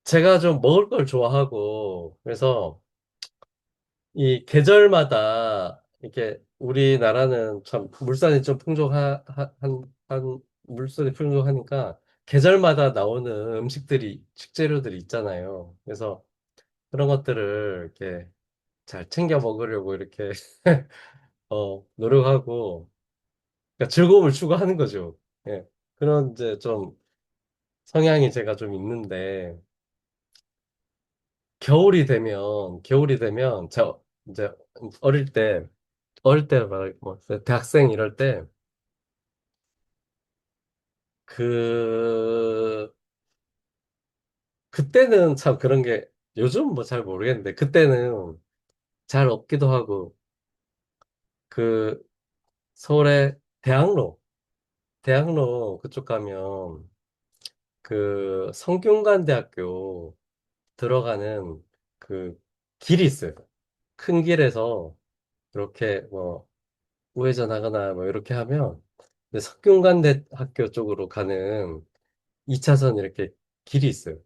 [SPEAKER 1] 제가 좀 먹을 걸 좋아하고, 그래서 이 계절마다 이렇게 우리나라는 참 물산이 좀 물산이 풍족하니까 계절마다 나오는 식재료들이 있잖아요. 그래서 그런 것들을 이렇게 잘 챙겨 먹으려고 이렇게 노력하고 그러니까 즐거움을 추구하는 거죠. 예. 그런 이제 좀 성향이 제가 좀 있는데 겨울이 되면 저 이제 어릴 때 뭐 대학생 이럴 때 그 그때는 참 그런 게 요즘 뭐 잘 모르겠는데 그때는 잘 없기도 하고 그 서울의 대학로 그쪽 가면 그 성균관대학교 들어가는 그 길이 있어요. 큰 길에서 이렇게 뭐 우회전하거나 뭐 이렇게 하면 이제 석균관대 학교 쪽으로 가는 2차선 이렇게 길이 있어요.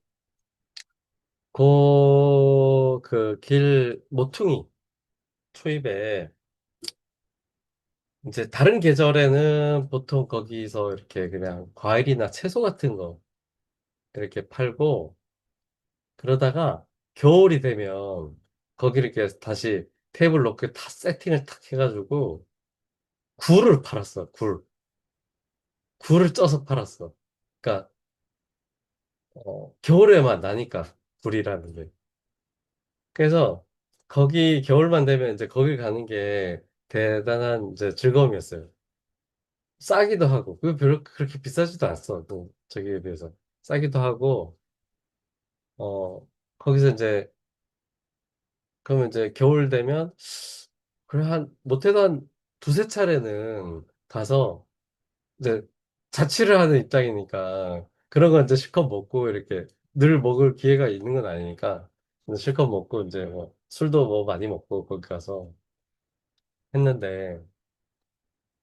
[SPEAKER 1] 그 길 모퉁이 초입에 이제 다른 계절에는 보통 거기서 이렇게 그냥 과일이나 채소 같은 거 이렇게 팔고 그러다가 겨울이 되면 거기 이렇게 다시 테이블 놓고 다 세팅을 탁 해가지고 굴을 팔았어. 굴을 쪄서 팔았어. 그러니까 겨울에만 나니까 굴이라는 게. 그래서 거기 겨울만 되면 이제 거기 가는 게 대단한 이제 즐거움이었어요. 싸기도 하고 그 별로 그렇게 비싸지도 않았어. 또 저기에 비해서 싸기도 하고 어 거기서 이제 그러면 이제 겨울 되면 그래 한 못해도 한 두세 차례는 가서 이제 자취를 하는 입장이니까 그런 건 이제 실컷 먹고 이렇게 늘 먹을 기회가 있는 건 아니니까 이제 실컷 먹고 이제 뭐 술도 뭐 많이 먹고 거기 가서 했는데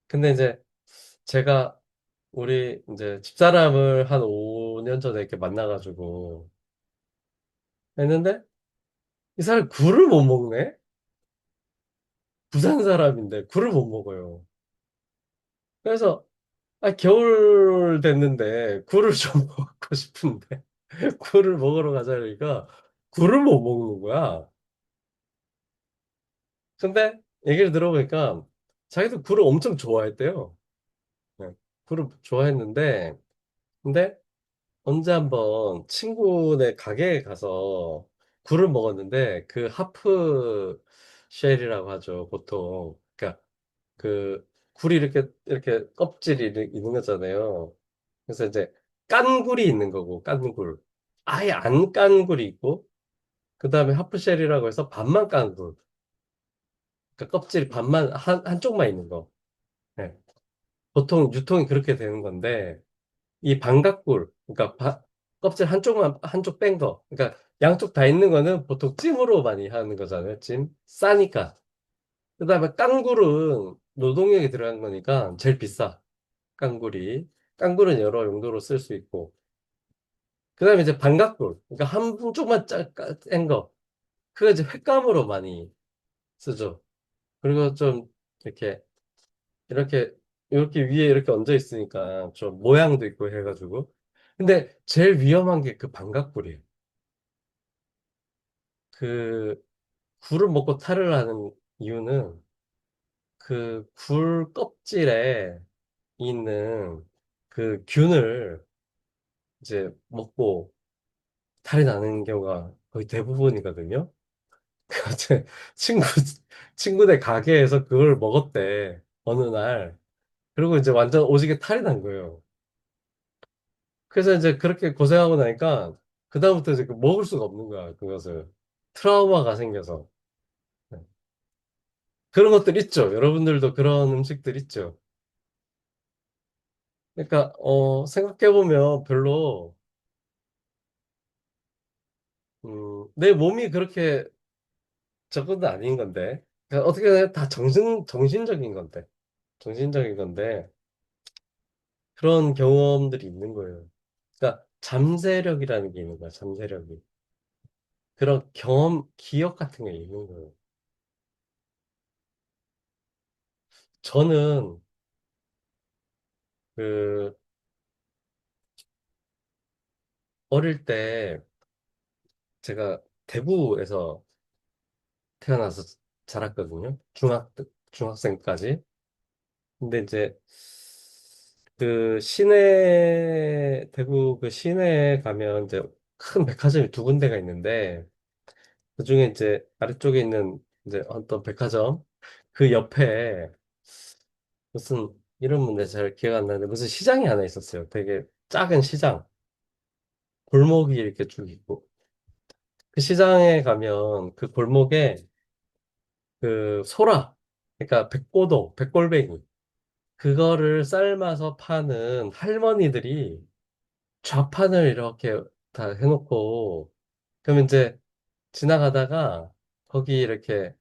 [SPEAKER 1] 근데 이제 제가 우리 이제 집사람을 한 5년 전에 이렇게 만나가지고 했는데 이 사람이 굴을 못 먹네? 부산 사람인데 굴을 못 먹어요. 그래서 겨울 됐는데 굴을 좀 먹고 싶은데 굴을 먹으러 가자 그러니까 굴을 못 먹는 거야. 근데 얘기를 들어보니까 자기도 굴을 엄청 좋아했대요. 네, 굴을 좋아했는데 근데 언제 한번 친구네 가게에 가서 굴을 먹었는데 그 하프 쉘이라고 하죠, 보통. 그러니까 그 굴이 이렇게 껍질이 있는 거잖아요. 그래서 이제 깐 굴이 있는 거고, 깐 굴. 아예 안 깐 굴이 있고, 그 다음에 하프쉘이라고 해서 반만 깐 굴. 그러니까 껍질 반만, 한쪽만 있는 거. 네. 보통 유통이 그렇게 되는 건데, 이 반각굴, 그러니까 껍질 한쪽 뺀 거. 그러니까 양쪽 다 있는 거는 보통 찜으로 많이 하는 거잖아요, 찜. 싸니까. 그 다음에 깡굴은 노동력이 들어간 거니까 제일 비싸. 깡굴이. 깡굴은 여러 용도로 쓸 수 있고. 그 다음에 이제 반각굴. 그러니까 한쪽만 뗀 거. 그거 이제 횟감으로 많이 쓰죠. 그리고 좀 이렇게, 이렇게, 이렇게 위에 이렇게 얹어 있으니까 좀 모양도 있고 해가지고. 근데 제일 위험한 게 그 반각굴이에요. 그 굴을 먹고 탈을 하는 이유는 그 굴 껍질에 있는 그 균을 이제 먹고 탈이 나는 경우가 거의 대부분이거든요. 제 친구, 친구네 가게에서 그걸 먹었대. 어느 날. 그리고 이제 완전 오지게 탈이 난 거예요. 그래서 이제 그렇게 고생하고 나니까, 그다음부터 이제 먹을 수가 없는 거야, 그것을. 트라우마가 생겨서. 네. 그런 것들 있죠. 여러분들도 그런 음식들 있죠. 그러니까, 생각해보면 별로, 내 몸이 그렇게 저건 아닌 건데. 그러니까 어떻게 보면 다 정신적인 건데. 정신적인 건데. 그런 경험들이 있는 거예요. 그러니까 잠재력이라는 게 있는 거야, 잠재력이. 그런 경험, 기억 같은 게 있는 거예요. 저는 그 어릴 때 제가 대구에서 태어나서 자랐거든요. 중학생까지. 근데 이제 그 대구 그 시내에 가면 이제 큰 백화점이 두 군데가 있는데 그중에 이제 아래쪽에 있는 이제 어떤 백화점 그 옆에 무슨 이름은 내가 잘 기억 안 나는데 무슨 시장이 하나 있었어요. 되게 작은 시장. 골목이 이렇게 쭉 있고. 그 시장에 가면 그 골목에 그 소라, 그러니까 백고동, 백골뱅이. 그거를 삶아서 파는 할머니들이 좌판을 이렇게 다 해놓고, 그러면 이제 지나가다가 거기 이렇게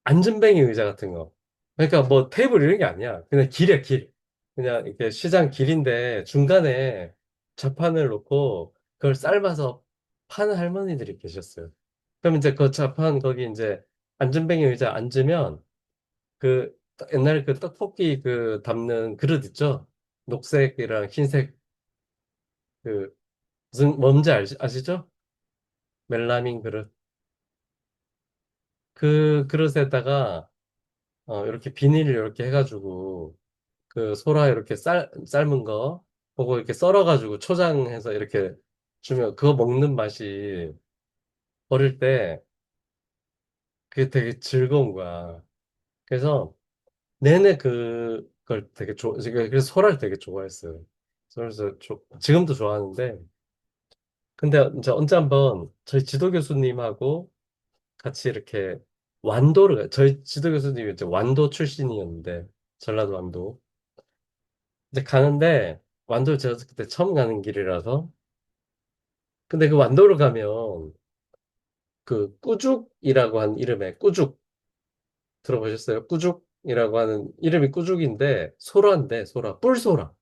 [SPEAKER 1] 안전뱅이 의자 같은 거. 그러니까 뭐 테이블 이런 게 아니야. 그냥 길이야, 길. 그냥 이렇게 시장 길인데 중간에 좌판을 놓고 그걸 삶아서 파는 할머니들이 계셨어요. 그럼 이제 그 좌판 거기 이제 안전뱅이 의자 앉으면 그 옛날 그 떡볶이 그 담는 그릇 있죠? 녹색이랑 흰색 그 무슨 뭔지 아시죠? 멜라민 그릇. 그 그릇에다가 이렇게 비닐을 이렇게 해가지고 그 소라 이렇게 삶은 거 그거 이렇게 썰어가지고 초장해서 이렇게 주면 그거 먹는 맛이 어릴 때 그게 되게 즐거운 거야. 그래서 내내 그걸 되게 그래서 소라를 되게 좋아했어요. 그래서 지금도 좋아하는데 근데 이제 언제 한번 저희 지도 교수님하고 같이 이렇게 저희 지도 교수님이 이제 완도 출신이었는데 전라도 완도 이제 가는데 완도 제가 그때 처음 가는 길이라서 근데 그 완도를 가면 그 꾸죽이라고 하는 이름의 꾸죽 들어보셨어요? 꾸죽이라고 하는 이름이 꾸죽인데 소라인데 뿔소라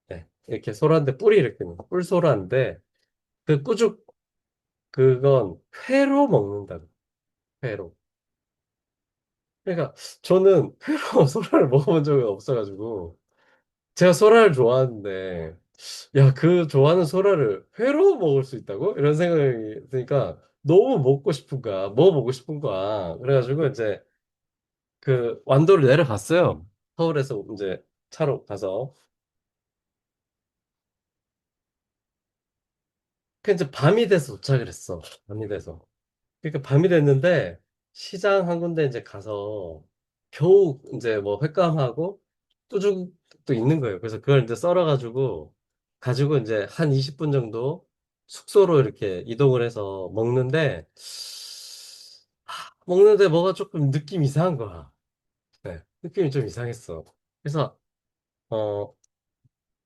[SPEAKER 1] 네, 이렇게 소라인데 뿔이 이렇게 있는 거, 뿔소라인데 그 꾸죽 그건 회로 먹는다고 회로 그러니까 저는 회로 소라를 먹어본 적이 없어가지고 제가 소라를 좋아하는데 야, 그 좋아하는 소라를 회로 먹을 수 있다고? 이런 생각이 드니까 너무 먹고 싶은 거야. 먹어보고 싶은 거야. 그래가지고 이제 그 완도를 내려갔어요. 서울에서 이제 차로 가서. 그 이제 밤이 돼서 도착을 했어. 밤이 돼서. 그러니까 밤이 됐는데 시장 한 군데 이제 가서 겨우 이제 뭐 횟감하고 뚜죽도 있는 거예요. 그래서 그걸 이제 썰어가지고 가지고 이제 한 20분 정도 숙소로 이렇게 이동을 해서 먹는데 뭐가 조금 느낌 이상한 거야. 네, 느낌이 좀 이상했어. 그래서 어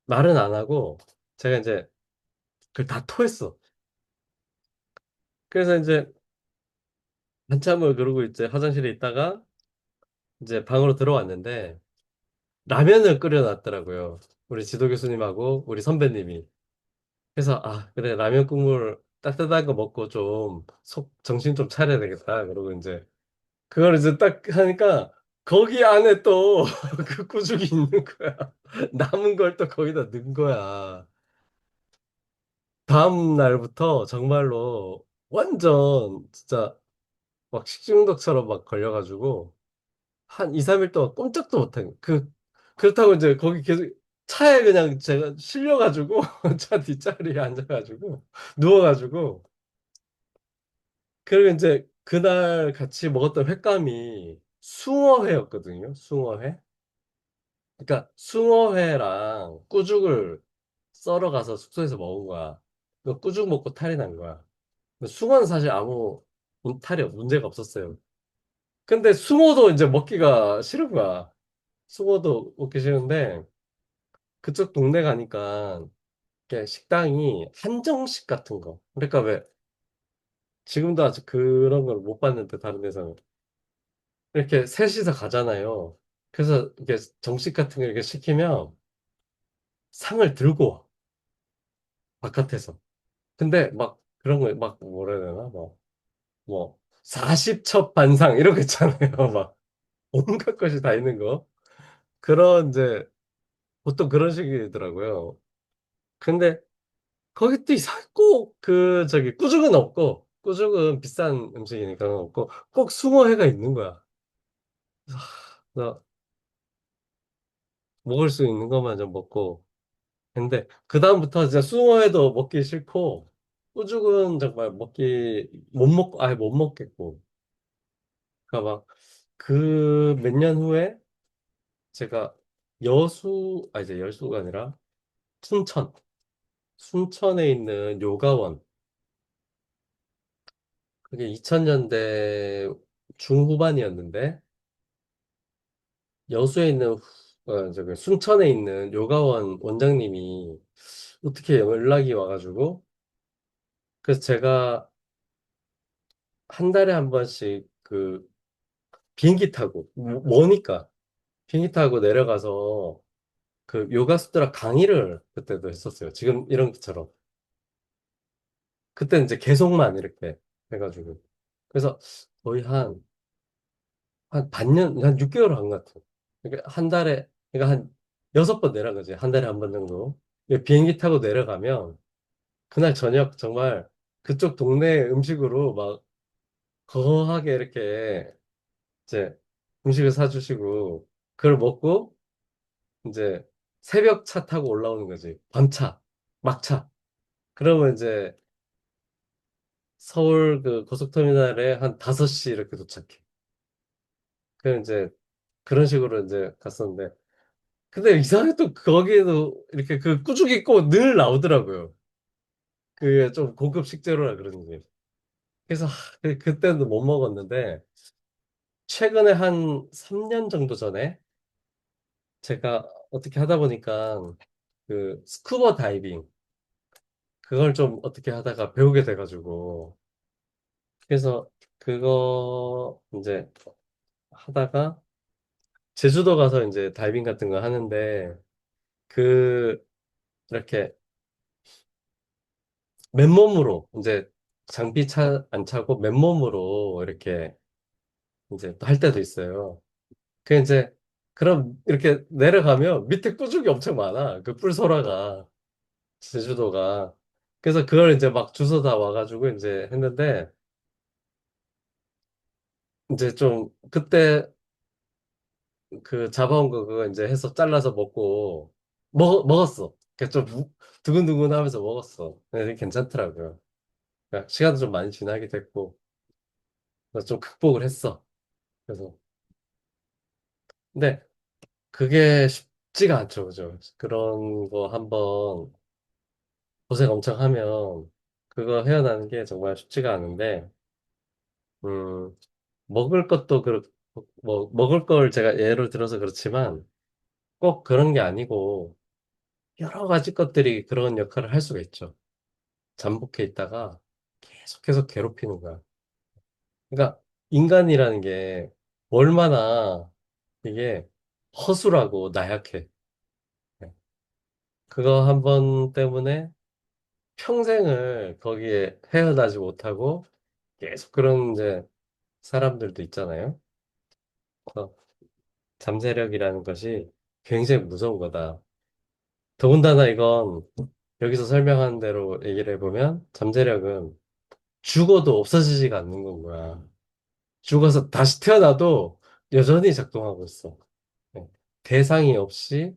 [SPEAKER 1] 말은 안 하고 제가 이제 그걸 다 토했어. 그래서 이제 한참을 그러고 이제 화장실에 있다가 이제 방으로 들어왔는데 라면을 끓여놨더라고요. 우리 지도 교수님하고 우리 선배님이. 그래서, 아, 그래, 라면 국물 따뜻한 거 먹고 좀 정신 좀 차려야 되겠다. 그러고 이제, 그걸 이제 딱 하니까, 거기 안에 또 그 꾸죽이 있는 거야. 남은 걸 또 거기다 넣은 거야. 다음 날부터 정말로 완전 진짜 막 식중독처럼 막 걸려가지고, 한 2, 3일 동안 꼼짝도 못한 그렇다고 이제 거기 계속 차에 그냥 제가 실려가지고 차 뒷자리에 앉아가지고 누워가지고 그리고 이제 그날 같이 먹었던 횟감이 숭어회였거든요. 숭어회. 그러니까 숭어회랑 꾸죽을 썰어가서 숙소에서 먹은 거야. 그 꾸죽 먹고 탈이 난 거야. 숭어는 사실 아무 문제가 없었어요. 근데 숭어도 이제 먹기가 싫은 거야. 숭어도 먹기 싫은데 그쪽 동네 가니까 이렇게 식당이 한정식 같은 거. 그러니까 왜 지금도 아직 그런 걸 못 봤는데 다른 데서는 이렇게 셋이서 가잖아요. 그래서 이게 정식 같은 거 이렇게 시키면 상을 들고 와, 바깥에서. 근데 막 그런 거 막 뭐라 해야 되나? 뭐 40첩 반상 이런 거 있잖아요. 막 온갖 것이 다 있는 거. 그런 이제 보통 그런 식이더라고요. 근데 거기 또 이상 꼭그 저기 꾸죽은 없고 꾸죽은 비싼 음식이니까 없고 꼭 숭어회가 있는 거야. 그래서 먹을 수 있는 것만 좀 먹고 근데 그 다음부터 진짜 숭어회도 먹기 싫고 꾸죽은 정말 먹기 못 먹고 아예 못 먹겠고 그러니까 막 그 몇 년 후에 제가 이제 여수가 아니라 순천 순천에 있는 요가원 그게 2000년대 중후반이었는데 여수에 있는 저기 순천에 있는 요가원 원장님이 어떻게 연락이 와가지고 그래서 제가 한 달에 한 번씩 그 비행기 타고 머니까 비행기 타고 내려가서 그 요가 수드라 강의를 그때도 했었어요. 지금 이런 것처럼 그때 이제 계속만 이렇게 해가지고 그래서 거의 한 반년 한 6개월 한 것 같아요. 그러니까 한 달에 그러니까 한 6번 내려간 거지. 한 달에 한 번 정도. 비행기 타고 내려가면 그날 저녁 정말 그쪽 동네 음식으로 막 거하게 이렇게 이제 음식을 사주시고 그걸 먹고 이제 새벽 차 타고 올라오는 거지. 밤차, 막차. 그러면 이제 서울 그 고속터미널에 한 5시 이렇게 도착해. 그 이제 그런 식으로 이제 갔었는데 근데 이상하게 또 거기에도 이렇게 그 꾸죽이 있고 늘 나오더라고요. 그게 좀 고급 식재료라 그런지. 그래서 그때는 못 먹었는데 최근에 한 3년 정도 전에 제가 어떻게 하다 보니까 그 스쿠버 다이빙 그걸 좀 어떻게 하다가 배우게 돼가지고 그래서 그거 이제 하다가 제주도 가서 이제 다이빙 같은 거 하는데 그 이렇게 맨몸으로 이제 장비 안 차고 맨몸으로 이렇게 이제 또 할 때도 있어요. 그 이제 그럼 이렇게 내려가면 밑에 꾸죽이 엄청 많아. 그 뿔소라가. 제주도가. 그래서 그걸 이제 막 주워 다 와가지고 이제 했는데, 이제 좀, 그때 그 잡아온 거 그거 이제 해서 잘라서 먹고, 먹었어. 그좀 두근두근 하면서 먹었어. 근데 괜찮더라고요. 그러니까 시간도 좀 많이 지나게 됐고, 그래서 좀 극복을 했어. 그래서, 근데 그게 쉽지가 않죠. 그죠? 그런 거 한번 고생 엄청 하면, 그거 헤어나는 게 정말 쉽지가 않은데, 음, 먹을 것도 먹을 걸 제가 예를 들어서 그렇지만 꼭 그런 게 아니고 여러 가지 것들이 그런 역할을 할 수가 있죠. 잠복해 있다가 계속 괴롭히는 거야. 그러니까 인간이라는 게 얼마나 이게 허술하고 나약해. 네. 그거 한 번 때문에 평생을 거기에 헤어나지 못하고 계속 그런 이제 사람들도 있잖아요. 그래서 잠재력이라는 것이 굉장히 무서운 거다. 더군다나 이건 여기서 설명한 대로 얘기를 해보면 잠재력은 죽어도 없어지지가 않는 건 거야. 죽어서 다시 태어나도 여전히 작동하고 있어. 네. 대상이 없이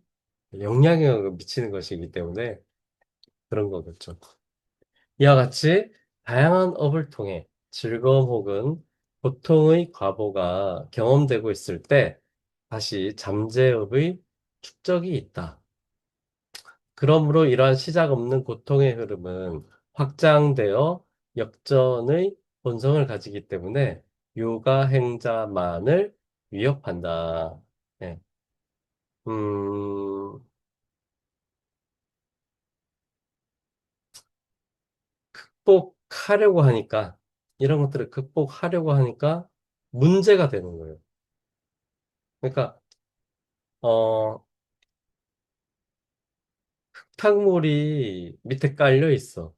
[SPEAKER 1] 영향력을 미치는 것이기 때문에 그런 거겠죠. 이와 같이 다양한 업을 통해 즐거움 혹은 고통의 과보가 경험되고 있을 때 다시 잠재업의 축적이 있다. 그러므로 이러한 시작 없는 고통의 흐름은 확장되어 역전의 본성을 가지기 때문에 요가 행자만을 위협한다. 네. 음, 극복하려고 하니까, 이런 것들을 극복하려고 하니까 문제가 되는 거예요. 그러니까, 어, 흙탕물이 밑에 깔려 있어.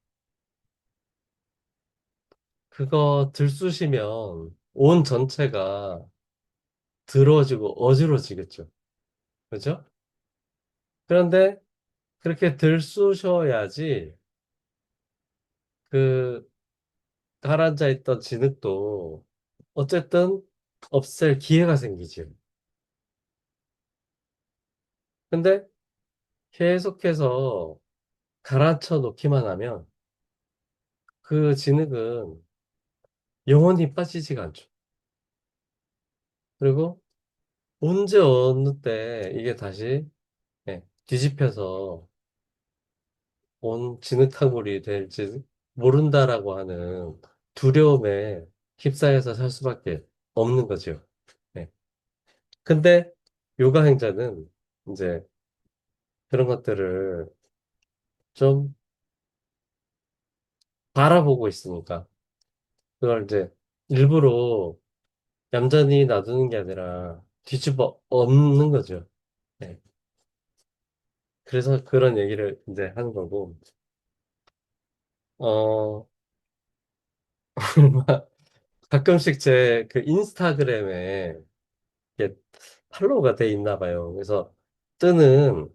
[SPEAKER 1] 그거 들쑤시면 온 전체가 들어지고 어지러지겠죠. 그죠? 그런데 그렇게 들쑤셔야지 그 가라앉아 있던 진흙도 어쨌든 없앨 기회가 생기지. 근데 계속해서 가라앉혀 놓기만 하면 그 진흙은 영원히 빠지지가 않죠. 그리고 언제 어느 때 이게 다시 뒤집혀서 온 진흙탕물이 될지 모른다라고 하는 두려움에 휩싸여서 살 수밖에 없는 거죠. 네. 근데 요가 행자는 이제 그런 것들을 좀 바라보고 있으니까 그걸 이제 일부러 얌전히 놔두는 게 아니라 뒤집어 엎는 거죠. 네. 그래서 그런 얘기를 이제 하는 거고, 어, 가끔씩 제 그 인스타그램에 이게 팔로우가 돼 있나 봐요. 그래서 뜨는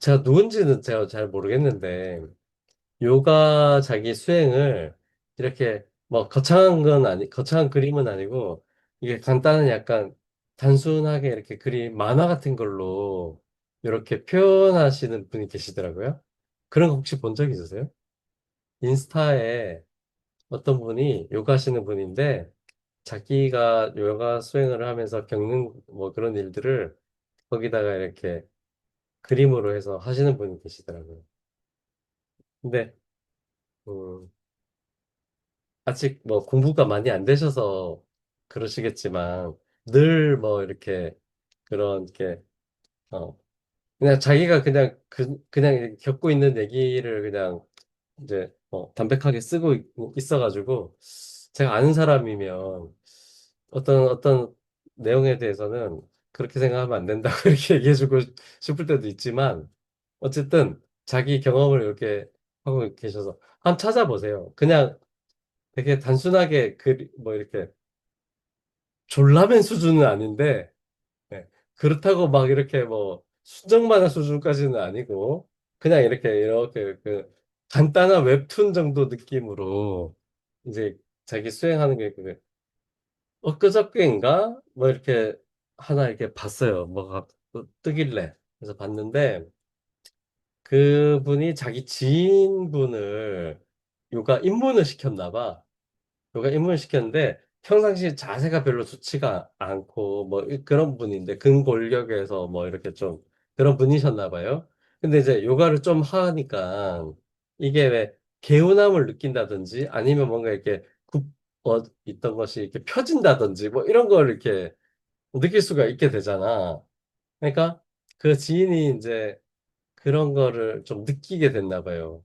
[SPEAKER 1] 제가 누군지는 제가 잘 모르겠는데 요가 자기 수행을 이렇게 뭐 거창한 건 거창한 그림은 아니고 이게 간단한 약간 단순하게 이렇게 그림 만화 같은 걸로 이렇게 표현하시는 분이 계시더라고요. 그런 거 혹시 본 적 있으세요? 인스타에 어떤 분이 요가 하시는 분인데 자기가 요가 수행을 하면서 겪는 뭐 그런 일들을 거기다가 이렇게 그림으로 해서 하시는 분이 계시더라고요. 근데 음, 아직 뭐 공부가 많이 안 되셔서 그러시겠지만 늘 뭐 이렇게 그런 게 그냥 자기가 그냥 겪고 있는 얘기를 그냥 이제 담백하게 쓰고 있어가지고 제가 아는 사람이면 어떤 내용에 대해서는 그렇게 생각하면 안 된다고 이렇게 얘기해주고 싶을 때도 있지만 어쨌든 자기 경험을 이렇게 하고 계셔서 한번 찾아보세요. 그냥 되게 단순하게 뭐 이렇게 졸라맨 수준은 아닌데 네. 그렇다고 막 이렇게 뭐 순정만화 수준까지는 아니고 그냥 이렇게 그 간단한 웹툰 정도 느낌으로 이제 자기 수행하는 게 엊그저께인가 뭐 이렇게 하나 이렇게 봤어요. 뭐가 뜨길래 그래서 봤는데 그분이 자기 지인분을 요가 입문을 시켰나 봐. 요가 입문을 시켰는데 평상시 자세가 별로 좋지가 않고 뭐 그런 분인데 근골격에서 뭐 이렇게 좀 그런 분이셨나 봐요. 근데 이제 요가를 좀 하니까 이게 왜 개운함을 느낀다든지 아니면 뭔가 이렇게 있던 것이 이렇게 펴진다든지 뭐 이런 걸 이렇게 느낄 수가 있게 되잖아. 그러니까 그 지인이 이제 그런 거를 좀 느끼게 됐나 봐요.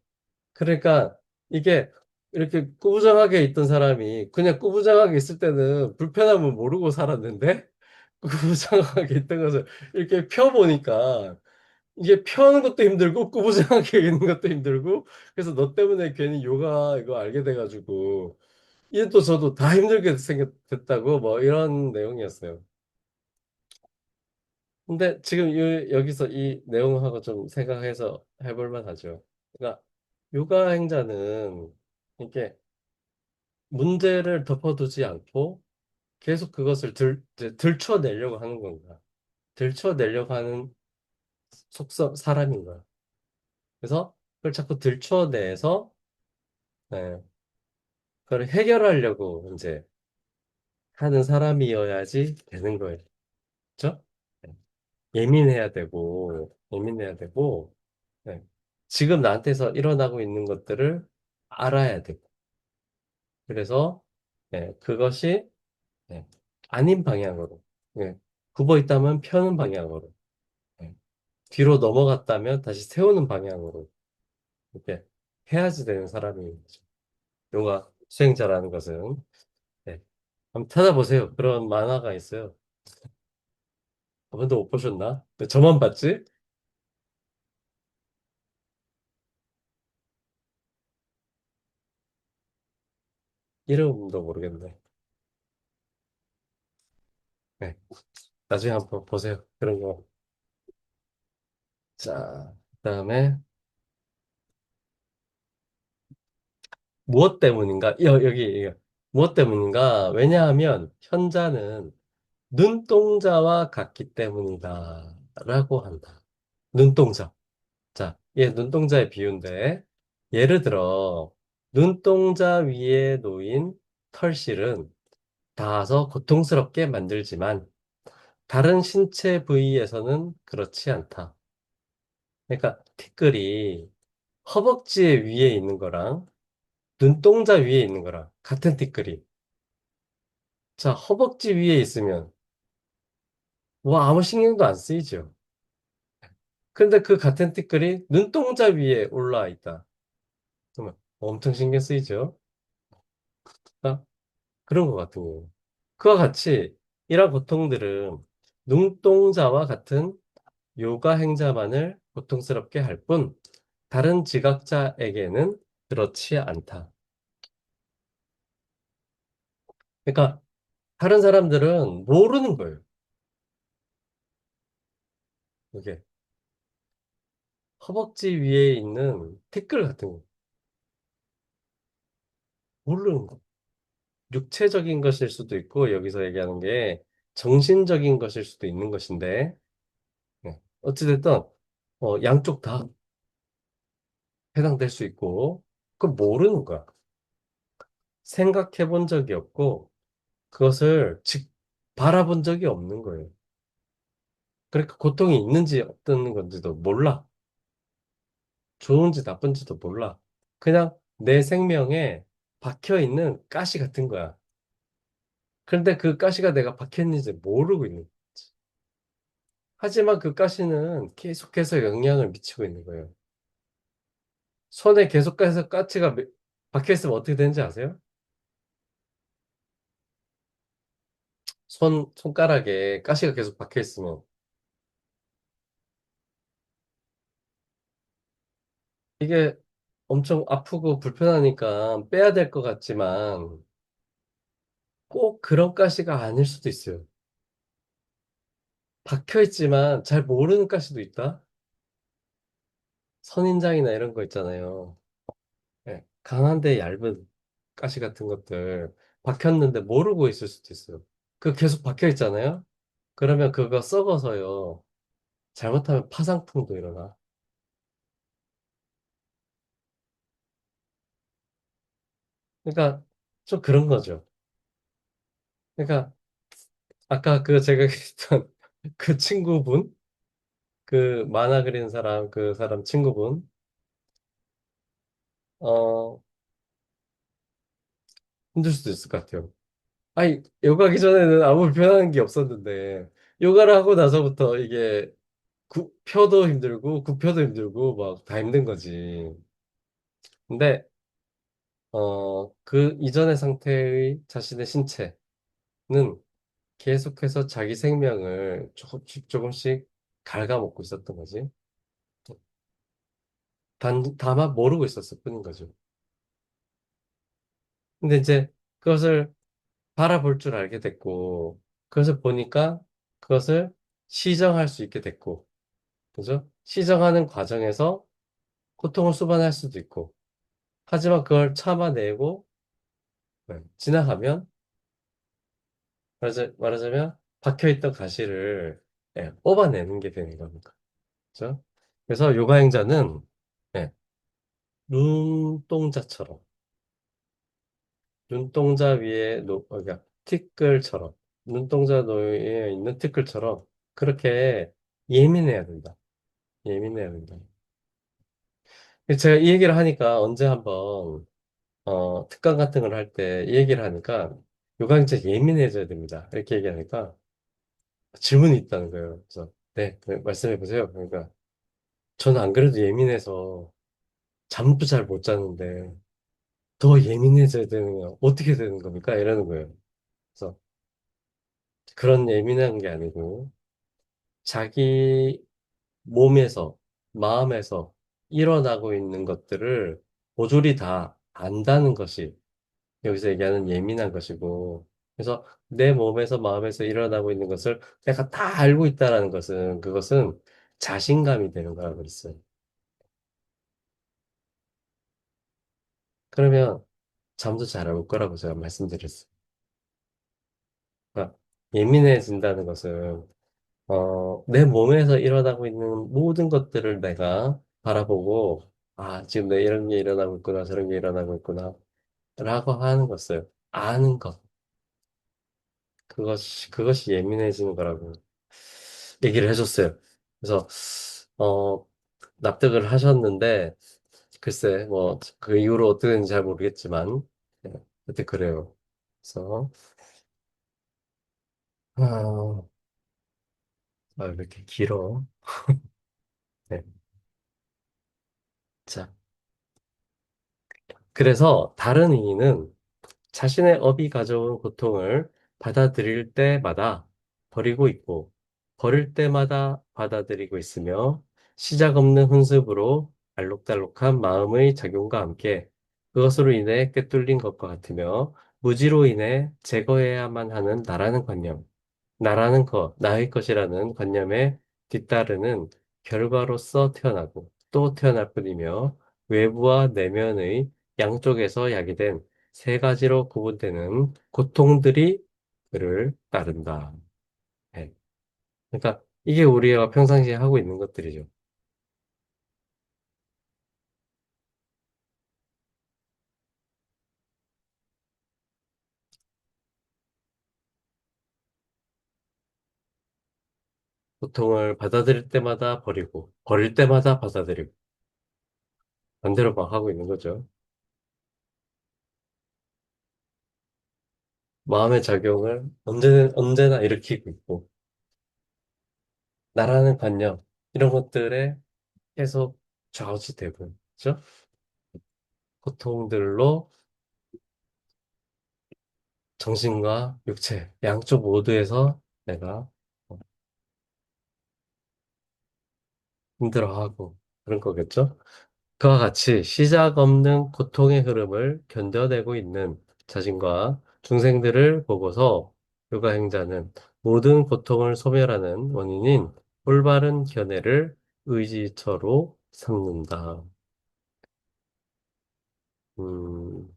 [SPEAKER 1] 그러니까 이게 이렇게 꾸부정하게 있던 사람이 그냥 꾸부정하게 있을 때는 불편함을 모르고 살았는데 꾸부정하게 있던 것을 이렇게 펴보니까 이게 펴는 것도 힘들고 꾸부정하게 있는 것도 힘들고 그래서 너 때문에 괜히 요가 이거 알게 돼가지고 이게 또 저도 다 힘들게 됐다고 뭐 이런 내용이었어요. 근데 지금 여기서 이 내용하고 좀 생각해서 해볼 만하죠. 그러니까 요가 행자는 이렇게 문제를 덮어두지 않고 계속 그것을 이제 들춰내려고 하는 건가? 들춰내려고 하는 사람인 거야. 그래서 그걸 자꾸 들춰내서 네, 그걸 해결하려고 이제 하는 사람이어야지 되는 거예요. 그렇죠? 네. 예민해야 되고, 네. 지금 나한테서 일어나고 있는 것들을 알아야 되고, 그래서 그것이 네, 아닌 방향으로, 네, 굽어 있다면 펴는 방향으로, 네, 뒤로 넘어갔다면 다시 세우는 방향으로 이렇게 해야지 되는 사람인 거죠. 요가 수행자라는 것은. 네. 한번 찾아보세요. 그런 만화가 있어요. 한 번도 못 보셨나? 저만 봤지? 이름도 모르겠네. 네. 나중에 한번 보세요. 그런 거. 자, 그다음에 무엇 때문인가? 여기 무엇 때문인가? 왜냐하면 현자는 눈동자와 같기 때문이다. 라고 한다. 눈동자. 자, 얘 눈동자의 비유인데, 예를 들어, 눈동자 위에 놓인 털실은 닿아서 고통스럽게 만들지만, 다른 신체 부위에서는 그렇지 않다. 그러니까, 티끌이 허벅지 위에 있는 거랑 눈동자 위에 있는 거랑 같은 티끌이. 자, 허벅지 위에 있으면, 뭐 아무 신경도 안 쓰이죠. 근데 그 같은 티끌이 눈동자 위에 올라와 있다. 그러면 엄청 신경 쓰이죠. 아, 그런 것 같은 거예요. 그와 같이 이러한 고통들은 눈동자와 같은 요가 행자만을 고통스럽게 할 뿐, 다른 지각자에게는 그렇지 않다. 그러니까 다른 사람들은 모르는 거예요. 이게 허벅지 위에 있는 티끌 같은 거 모르는 거. 육체적인 것일 수도 있고 여기서 얘기하는 게 정신적인 것일 수도 있는 것인데 어찌됐든 양쪽 다 해당될 수 있고 그걸 모르는 거야. 생각해 본 적이 없고 그것을 바라본 적이 없는 거예요. 그러니까 고통이 있는지 없는 건지도 몰라. 좋은지 나쁜지도 몰라. 그냥 내 생명에 박혀 있는 가시 같은 거야. 그런데 그 가시가 내가 박혀 있는지 모르고 있는 거지. 하지만 그 가시는 계속해서 영향을 미치고 있는 거예요. 손에 계속해서 가시가 박혀 있으면 어떻게 되는지 아세요? 손가락에 가시가 계속 박혀 있으면 이게 엄청 아프고 불편하니까 빼야 될 것 같지만 꼭 그런 가시가 아닐 수도 있어요. 박혀 있지만 잘 모르는 가시도 있다. 선인장이나 이런 거 있잖아요. 예, 강한데 얇은 가시 같은 것들 박혔는데 모르고 있을 수도 있어요. 그 계속 박혀 있잖아요. 그러면 그거 썩어서요. 잘못하면 파상풍도 일어나. 그러니까 좀 그런 거죠. 그러니까 아까 그 제가 했던 그 친구분, 그 만화 그리는 사람, 그 사람 친구분, 어, 힘들 수도 있을 것 같아요. 아니, 요가 하기 전에는 아무 불편한 게 없었는데, 요가를 하고 나서부터 이게 펴도 힘들고, 굽혀도 힘들고, 막 다 힘든 거지. 근데, 그 이전의 상태의 자신의 신체는 계속해서 자기 생명을 조금씩 조금씩 갉아먹고 있었던 거지. 다만 모르고 있었을 뿐인 거죠. 근데 이제 그것을 바라볼 줄 알게 됐고, 그것을 보니까 그것을 시정할 수 있게 됐고, 그죠? 시정하는 과정에서 고통을 수반할 수도 있고, 하지만 그걸 참아내고, 지나가면, 말하자면, 박혀있던 가시를 뽑아내는 게 되는 겁니다. 그죠? 그래서 요가 행자는, 예, 눈동자처럼, 눈동자 위에, 그러니까 티끌처럼, 눈동자 위에 있는 티끌처럼, 그렇게 예민해야 된다. 예민해야 된다. 제가 이 얘기를 하니까 언제 한번 특강 같은 걸 할 때 이 얘기를 하니까 요강자 예민해져야 됩니다. 이렇게 얘기하니까 질문이 있다는 거예요. 그래서 네, 말씀해 보세요. 그러니까 저는 안 그래도 예민해서 잠도 잘 못 자는데 더 예민해져야 되는 거 어떻게 되는 겁니까? 이러는 거예요. 그래서 그런 예민한 게 아니고 자기 몸에서 마음에서 일어나고 있는 것들을 모조리 다 안다는 것이 여기서 얘기하는 예민한 것이고, 그래서 내 몸에서 마음에서 일어나고 있는 것을 내가 다 알고 있다라는 것은, 그것은 자신감이 되는 거라고 그랬어요. 그러면 잠도 잘 올 거라고 제가 말씀드렸어요. 그러니까 예민해진다는 것은, 내 몸에서 일어나고 있는 모든 것들을 내가 바라보고, 아, 지금 내 이런 게 일어나고 있구나, 저런 게 일어나고 있구나, 라고 하는 것을 아는 것. 그것이 예민해지는 거라고 얘기를 해줬어요. 그래서, 어, 납득을 하셨는데, 글쎄, 뭐, 그 이후로 어떻게 되는지 잘 모르겠지만, 네, 하여튼 그래요. 그래서, 아, 왜 이렇게 길어? 네. 자, 그래서 다른 이는 자신의 업이 가져온 고통을 받아들일 때마다 버리고 있고, 버릴 때마다 받아들이고 있으며, 시작 없는 훈습으로 알록달록한 마음의 작용과 함께 그것으로 인해 꿰뚫린 것과 같으며, 무지로 인해 제거해야만 하는 나라는 관념, 나라는 것, 나의 것이라는 관념에 뒤따르는 결과로서 태어나고 또 태어날 뿐이며, 외부와 내면의 양쪽에서 야기된 세 가지로 구분되는 고통들이 그를 따른다. 네. 그러니까 이게 우리가 평상시에 하고 있는 것들이죠. 고통을 받아들일 때마다 버리고, 버릴 때마다 받아들이고, 반대로 막 하고 있는 거죠. 마음의 작용을 언제나 일으키고 있고, 나라는 관념, 이런 것들에 계속 좌우지되고, 그죠? 고통들로 정신과 육체, 양쪽 모두에서 내가 힘들어하고, 그런 거겠죠? 그와 같이 시작 없는 고통의 흐름을 견뎌내고 있는 자신과 중생들을 보고서 요가 행자는 모든 고통을 소멸하는 원인인 올바른 견해를 의지처로 섞는다. 음,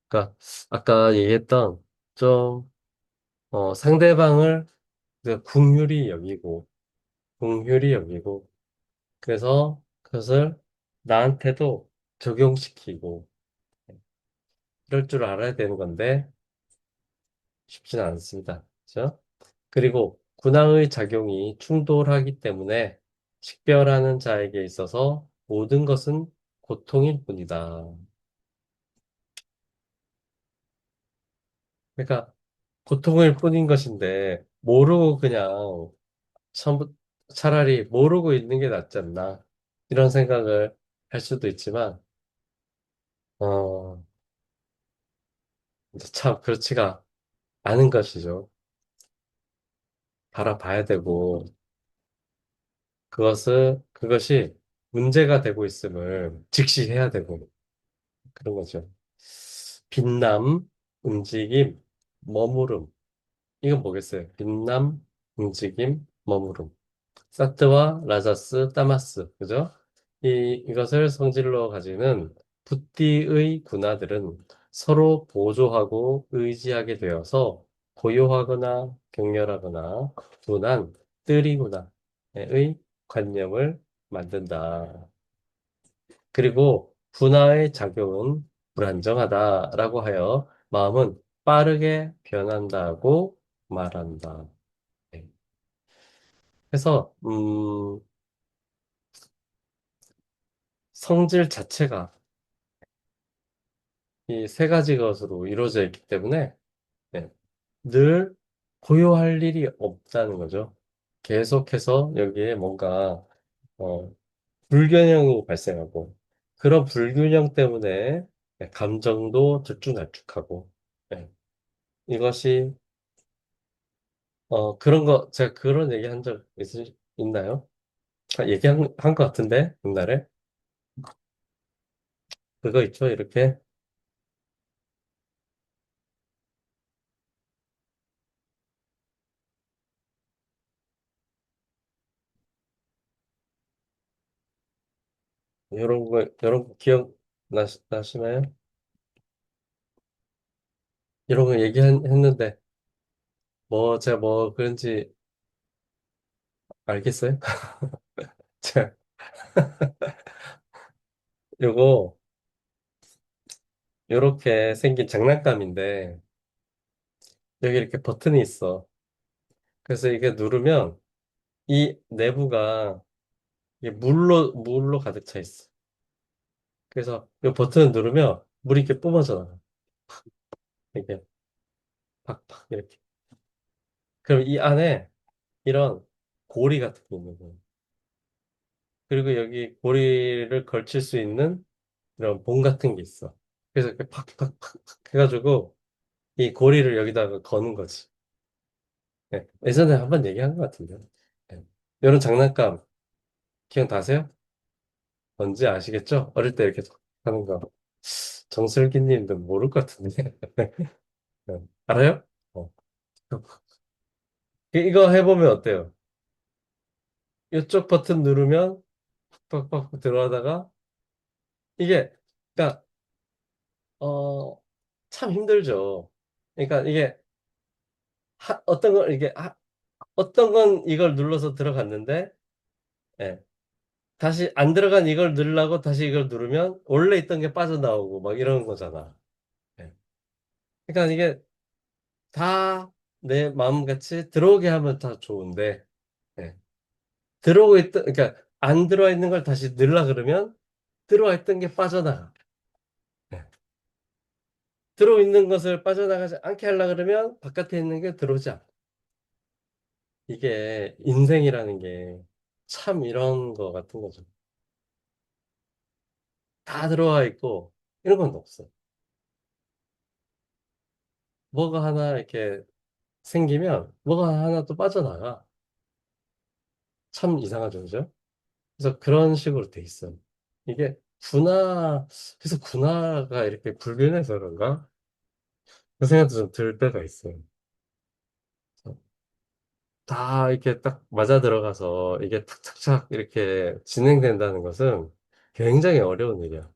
[SPEAKER 1] 그러니까 아까 얘기했던 좀 상대방을 궁휼히 여기고 긍휼히 여기고 그래서 그것을 나한테도 적용시키고 이럴 줄 알아야 되는 건데 쉽지는 않습니다. 그죠? 그리고 군왕의 작용이 충돌하기 때문에 식별하는 자에게 있어서 모든 것은 고통일 뿐이다. 그러니까 고통일 뿐인 것인데 모르고 그냥 처음 차라리 모르고 있는 게 낫지 않나 이런 생각을 할 수도 있지만 어, 참 그렇지가 않은 것이죠. 바라봐야 되고 그것이 문제가 되고 있음을 직시해야 되고 그런 거죠. 빛남, 움직임, 머무름. 이건 뭐겠어요? 빛남, 움직임, 머무름. 사트와 라자스, 따마스. 그죠? 이것을 성질로 가지는 붓디의 군화들은 서로 보조하고 의지하게 되어서 고요하거나 격렬하거나 둔한 뜨리군화의 관념을 만든다. 그리고 분화의 작용은 불안정하다라고 하여 마음은 빠르게 변한다고 말한다. 네. 그래서 성질 자체가 이 세 가지 것으로 이루어져 있기 때문에 네, 늘 고요할 일이 없다는 거죠. 계속해서 여기에 뭔가 어, 불균형이 발생하고 그런 불균형 때문에 네, 감정도 들쭉날쭉하고 네, 이것이 그런 거 제가 그런 얘기 한 적 있나요? 얘기한 것 같은데 옛날에 그거 있죠 이렇게 이런 거 나시나요? 이런 거 얘기했는데 제가 뭐 그런지 알겠어요? 자, 요거 요렇게 생긴 장난감인데 여기 이렇게 버튼이 있어. 그래서 이게 누르면 이 내부가 이게 물로 가득 차 있어. 그래서 이 버튼을 누르면 물이 이렇게 뿜어져 나가. 이게 팍팍 이렇게. 그럼 이 안에 이런 고리 같은 게 있는 거예요. 그리고 여기 고리를 걸칠 수 있는 이런 봉 같은 게 있어. 그래서 이렇게 팍팍팍 해가지고 이 고리를 여기다가 거는 거지. 네. 예전에 한번 얘기한 것 같은데. 네. 이런 장난감 기억나세요? 뭔지 아시겠죠? 어릴 때 이렇게 하는 거. 정슬기님도 모를 것 같은데. 네. 알아요? 어. 이거 해보면 어때요? 이쪽 버튼 누르면 팍팍팍 들어가다가 이게, 그러니까, 어, 참 힘들죠. 그러니까 이게 어떤 걸 어떤 건 이걸 눌러서 들어갔는데, 예. 다시 안 들어간 이걸 누르려고 다시 이걸 누르면 원래 있던 게 빠져나오고 막 이런 거잖아. 예. 그러니까 이게 다 내 마음같이 들어오게 하면 다 좋은데, 예. 그러니까 안 들어와 있는 걸 다시 넣으려 그러면 들어와 있던 게 빠져나가. 예. 들어와 있는 것을 빠져나가지 않게 하려 그러면 바깥에 있는 게 들어오지 않아. 이게 인생이라는 게 참 이런 거 같은 거죠. 다 들어와 있고 이런 건 없어. 뭐가 하나 이렇게 생기면 뭐가 하나 또 빠져나가. 참 이상하죠, 그죠? 그래서 그런 식으로 돼 있어요. 이게 그래서 군화가 이렇게 불균해서 그런가? 그 생각도 좀 들 때가 있어요. 다 이렇게 딱 맞아 들어가서 이게 탁탁탁 이렇게 진행된다는 것은 굉장히 어려운 일이야.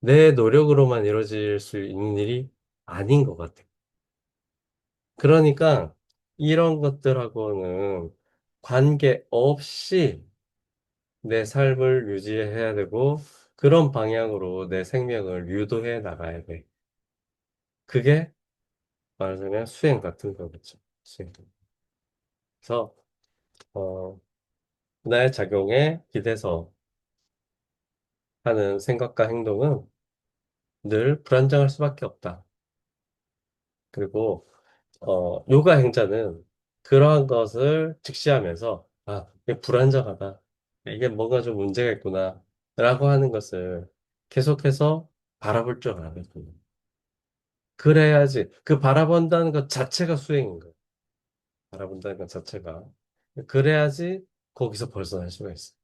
[SPEAKER 1] 내 노력으로만 이루어질 수 있는 일이 아닌 것 같아. 그러니까 이런 것들하고는 관계없이 내 삶을 유지해야 되고 그런 방향으로 내 생명을 유도해 나가야 돼. 그게 말하자면 수행 같은 거겠죠. 수행. 그래서 나의 작용에 기대서 하는 생각과 행동은 늘 불안정할 수밖에 없다. 그리고 요가 행자는 그러한 것을 직시하면서 이게 불안정하다. 이게 뭔가 좀 문제가 있구나. 라고 하는 것을 계속해서 바라볼 줄 알아야 됩니다. 그래야지 그 바라본다는 것 자체가 수행인 거예요. 바라본다는 것 자체가. 그래야지 거기서 벗어날 수가 있어요.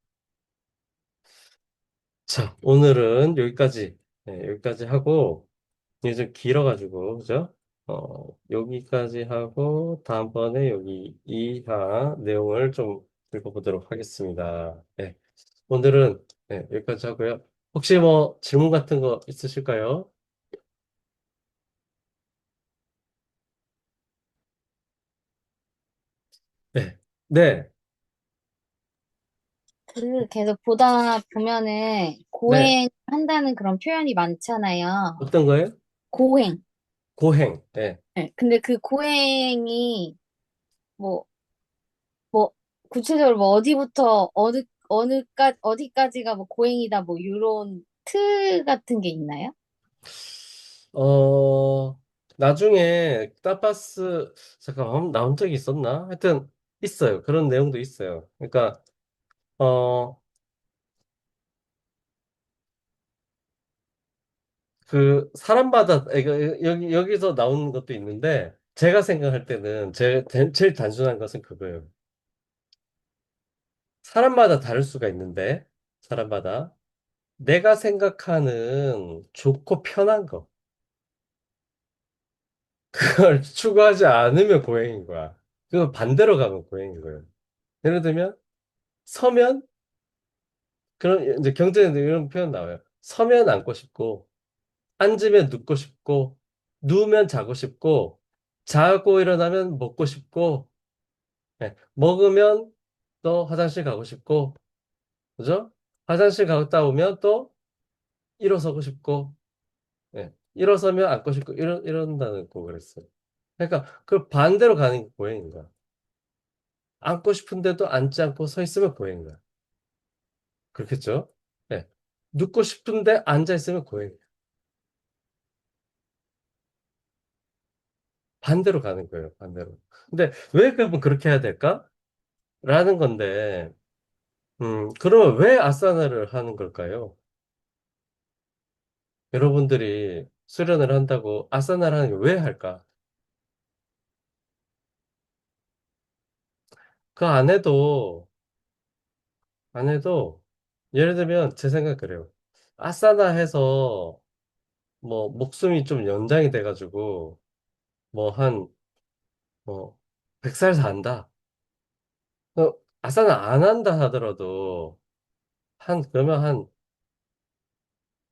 [SPEAKER 1] 자, 오늘은 여기까지, 네, 여기까지 하고, 이게 좀 길어가지고, 그죠? 여기까지 하고, 다음번에 여기 이하 내용을 좀 읽어보도록 하겠습니다. 네, 오늘은 네, 여기까지 하고요. 혹시 뭐 질문 같은 거 있으실까요? 네, 네,
[SPEAKER 3] 계속 보다 보면은
[SPEAKER 1] 네.
[SPEAKER 3] 고행한다는 그런 표현이 많잖아요.
[SPEAKER 1] 어떤 거예요?
[SPEAKER 3] 고행.
[SPEAKER 1] 고행. 네.
[SPEAKER 3] 네. 근데 그 고행이 뭐, 뭐, 구체적으로 뭐 어디부터 어디까지가 뭐 고행이다 뭐 이런 틀 같은 게 있나요?
[SPEAKER 1] 어, 나중에 타파스, 잠깐만, 나온 적이 있었나? 하여튼, 있어요. 그런 내용도 있어요. 그러니까, 어, 사람마다, 여기서 나오는 것도 있는데, 제가 생각할 때는, 제일 단순한 것은 그거예요. 사람마다 다를 수가 있는데, 사람마다. 내가 생각하는 좋고 편한 거, 그걸 추구하지 않으면 고행인 거야. 그거 반대로 가면 고행인 거예요. 예를 들면, 서면, 그런, 이제 경제에도 이런 표현 나와요. 서면 앉고 싶고, 앉으면 눕고 싶고, 누우면 자고 싶고, 자고 일어나면 먹고 싶고, 예, 먹으면 또 화장실 가고 싶고, 그죠? 화장실 갔다 오면 또 일어서고 싶고, 예, 일어서면 앉고 싶고, 이런다는 거 그랬어요. 그러니까 그 반대로 가는 게 고행인 거야. 앉고 싶은데도 앉지 않고 서 있으면 고행인 거야. 그렇겠죠? 예. 눕고 싶은데 앉아 있으면 고행이야. 반대로 가는 거예요, 반대로. 근데 왜 그러면 그렇게 해야 될까? 라는 건데, 그러면 왜 아사나를 하는 걸까요? 여러분들이 수련을 한다고 아사나를 하는 게 왜 할까? 그 안 해도, 예를 들면 제 생각 그래요. 아사나 해서 뭐 목숨이 좀 연장이 돼가지고 뭐 뭐 100살 산다. 아사나 안 한다 하더라도 그러면 한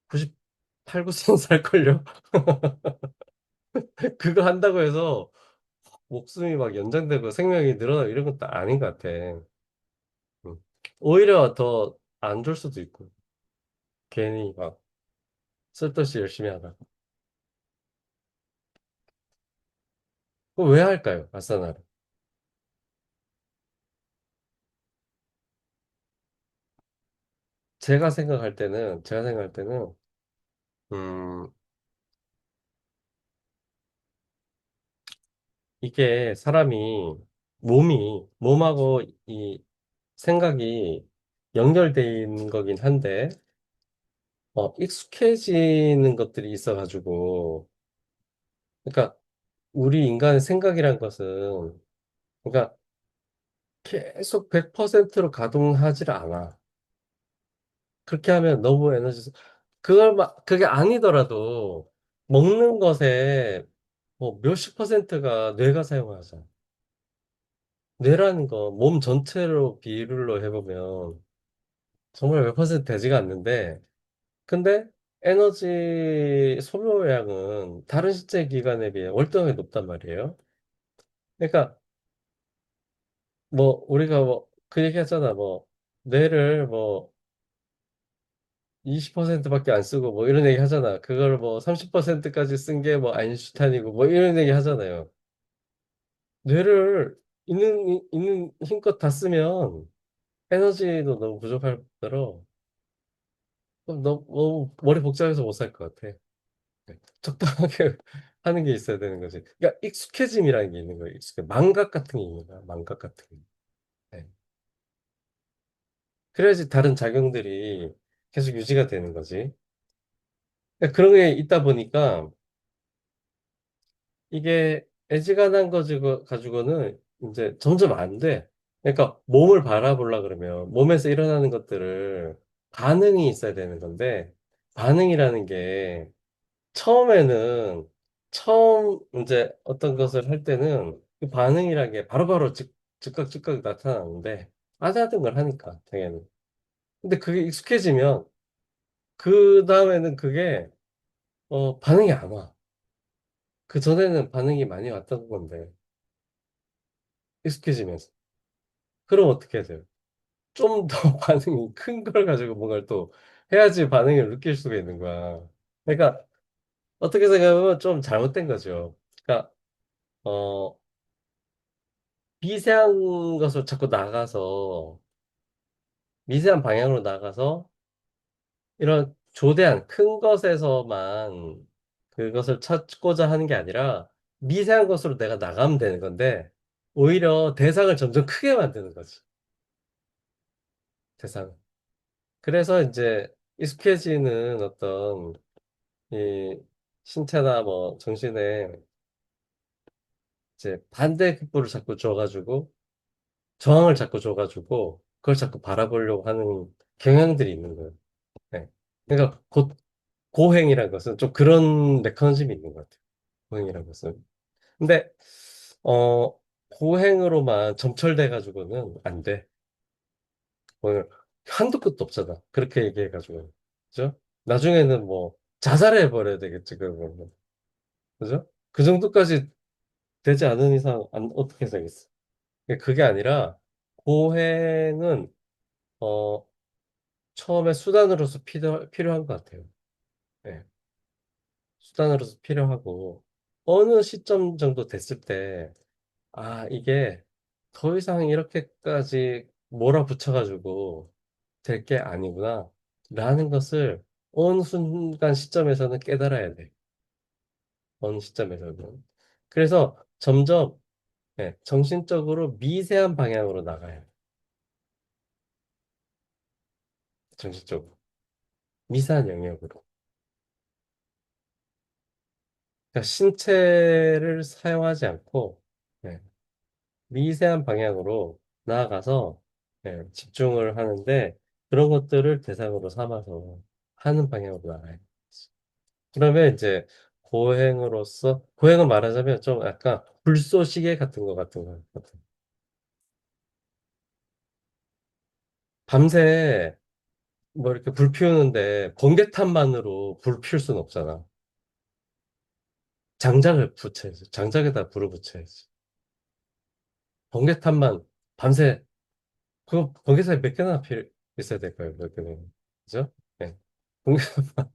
[SPEAKER 1] 98, 9천 살걸요? 그거 한다고 해서 목숨이 막 연장되고 생명이 늘어나고 이런 것도 아닌 것 같아. 음. 오히려 더 안 좋을 수도 있고, 괜히 막 쓸데없이 열심히 하다가. 그거 왜 할까요? 아싸나를. 제가 생각할 때는, 음, 이게 몸하고 이 생각이 연결돼 있는 거긴 한데, 익숙해지는 것들이 있어가지고, 그러니까 우리 인간의 생각이란 것은, 그러니까 계속 100%로 가동하지를 않아. 그렇게 하면 너무 그게 아니더라도 먹는 것에 뭐 몇십 퍼센트가 뇌가 사용하잖아. 뇌라는 거 몸 전체로 비율로 해보면 정말 몇 퍼센트 되지가 않는데, 근데 에너지 소모량은 다른 시체 기관에 비해 월등하게 높단 말이에요. 그러니까 뭐 우리가 뭐 그 얘기 하잖아. 뭐 뇌를 뭐 20%밖에 안 쓰고 뭐 이런 얘기 하잖아. 그걸 뭐 30%까지 쓴 게 뭐 아인슈타인이고 뭐 이런 얘기 하잖아요. 뇌를 있는 힘껏 다 쓰면 에너지도 너무 부족할 뿐더러 그럼 너무 머리 복잡해서 못 살 것 같아. 네. 적당하게 하는 게 있어야 되는 거지. 그러니까 익숙해짐이라는 게 있는 거예요. 망각 같은 게 있는 거야. 망각 같은 게. 네. 그래야지 다른 작용들이 계속 유지가 되는 거지. 그러니까 그런 게 있다 보니까 이게 애지간한 거 가지고는 이제 점점 안 돼. 그러니까 몸을 바라보려 그러면 몸에서 일어나는 것들을 반응이 있어야 되는 건데 반응이라는 게 처음에는 처음 이제 어떤 것을 할 때는 그 반응이라는 게 바로바로 즉각 나타나는데 안 하던 걸 하니까 당연히. 근데 그게 익숙해지면 그 다음에는 그게 반응이 안 와. 그 전에는 반응이 많이 왔던 건데 익숙해지면서. 그럼 어떻게 해야 돼요? 좀 더 반응이 큰 걸 가지고 뭔가를 또 해야지 반응을 느낄 수가 있는 거야. 그러니까 어떻게 생각하면 좀 잘못된 거죠. 그러니까 어 미세한 것을 자꾸 나가서 미세한 방향으로 나가서 이런 조대한 큰 것에서만 그것을 찾고자 하는 게 아니라 미세한 것으로 내가 나가면 되는 건데 오히려 대상을 점점 크게 만드는 거지. 대상. 그래서 이제 익숙해지는 어떤 이 신체나 뭐 정신에 이제 반대급부를 자꾸 줘가지고 저항을 자꾸 줘가지고 그걸 자꾸 바라보려고 하는 경향들이 있는 거예요. 네. 그러니까 고행이라는 것은 좀 그런 메커니즘이 있는 것 같아요. 고행이라는 것은. 근데 어 고행으로만 점철돼 가지고는 안 돼. 고행을 한도 끝도 없잖아. 그렇게 얘기해 가지고. 그죠? 나중에는 뭐 자살해 버려야 되겠지, 그러면. 그죠? 그 정도까지 되지 않은 이상 어떻게 되겠어? 그게 아니라 고행은 어 처음에 수단으로서 필요한 것 같아요. 네. 수단으로서 필요하고 어느 시점 정도 됐을 때 이게 더 이상 이렇게까지 몰아붙여가지고 될 게 아니구나 라는 것을 어느 순간 시점에서는 깨달아야 돼. 어느 시점에서는. 그래서 점점 정신적으로 미세한 방향으로 나가요. 정신적으로. 미세한 영역으로. 그러니까 신체를 사용하지 않고 네, 미세한 방향으로 나아가서 집중을 하는데 그런 것들을 대상으로 삼아서 하는 방향으로 나가요. 그러면 이제 고행은 말하자면 좀 약간 불쏘시개 같은 거 같은 거 같은. 밤새 뭐 이렇게 불 피우는데 번개탄만으로 불 피울 수는 없잖아. 장작을 붙여야지. 장작에다 불을 붙여야지. 번개탄만 밤새 그거 번개탄이 몇 개나 있어야 될까요? 몇 개나. 그죠? 네. 번개탄만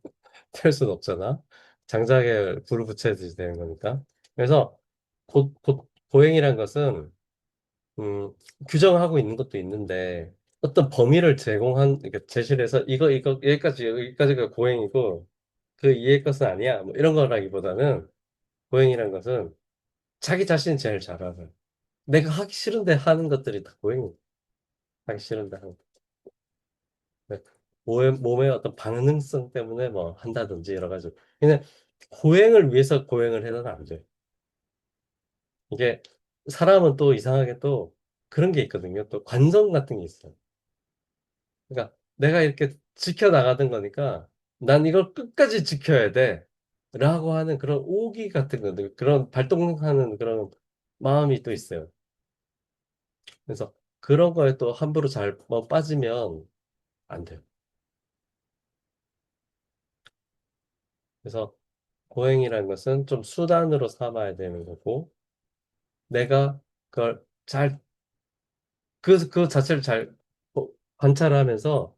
[SPEAKER 1] 태울 수는 없잖아. 장작에 불을 붙여야지 되는 거니까. 그래서 고행이란 것은 음, 규정하고 있는 것도 있는데 어떤 범위를 그러니까 제시를 해서 이거 여기까지가 고행이고 그 이외의 것은 아니야. 뭐 이런 거라기보다는 고행이란 것은 자기 자신이 제일 잘 알아요. 내가 하기 싫은데 하는 것들이 다 고행이야. 하기 싫은데 하는 거. 네. 몸의 어떤 반응성 때문에 뭐 한다든지 여러 가지. 그냥 고행을 위해서 고행을 해서는 안 돼. 이게 사람은 또 이상하게 또 그런 게 있거든요. 또 관성 같은 게 있어요. 그러니까 내가 이렇게 지켜나가던 거니까 난 이걸 끝까지 지켜야 돼. 라고 하는 그런 오기 같은 것들, 그런 발동하는 그런 마음이 또 있어요. 그래서 그런 거에 또 함부로 잘 뭐 빠지면 안 돼요. 그래서 고행이라는 것은 좀 수단으로 삼아야 되는 거고, 내가 그걸 잘, 그 자체를 잘 관찰하면서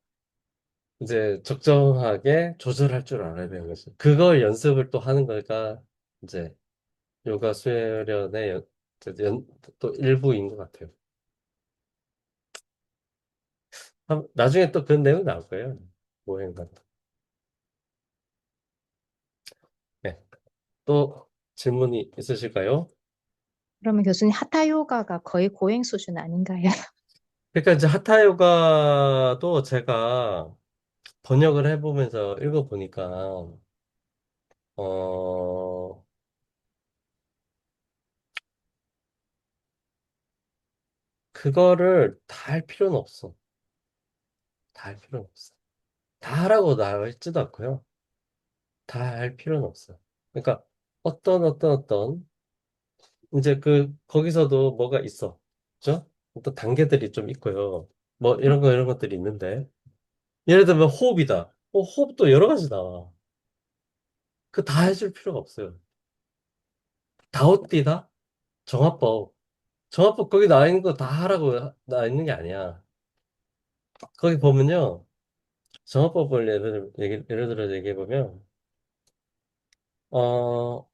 [SPEAKER 1] 이제 적정하게 조절할 줄 알아야 되는 거죠. 그걸 연습을 또 하는 거가 이제 요가 수련의 또 일부인 것 같아요. 나중에 또 그런 내용 나올 거예요. 고행 같은. 네. 또 질문이 있으실까요?
[SPEAKER 2] 그러면 교수님 하타 요가가 거의 고행 수준 아닌가요?
[SPEAKER 1] 그러니까 이제 하타 요가도 제가 번역을 해보면서 읽어보니까, 어, 그거를 다 할 필요는 없어. 다 할 필요는 없어. 다 하라고 나 했지도 않고요. 다 할 필요는 없어. 그러니까 어떤, 이제 거기서도 뭐가 있어. 그죠? 어떤 단계들이 좀 있고요. 뭐 이런 것들이 있는데. 예를 들면 호흡이다. 호흡도 여러 가지 나와. 그 다 해줄 필요가 없어요. 다우띠다? 정화법. 정화법 거기 나와 있는 거 다 하라고 나와 있는 게 아니야. 거기 보면요. 정화법을 예를 들어 얘기해 보면, 어,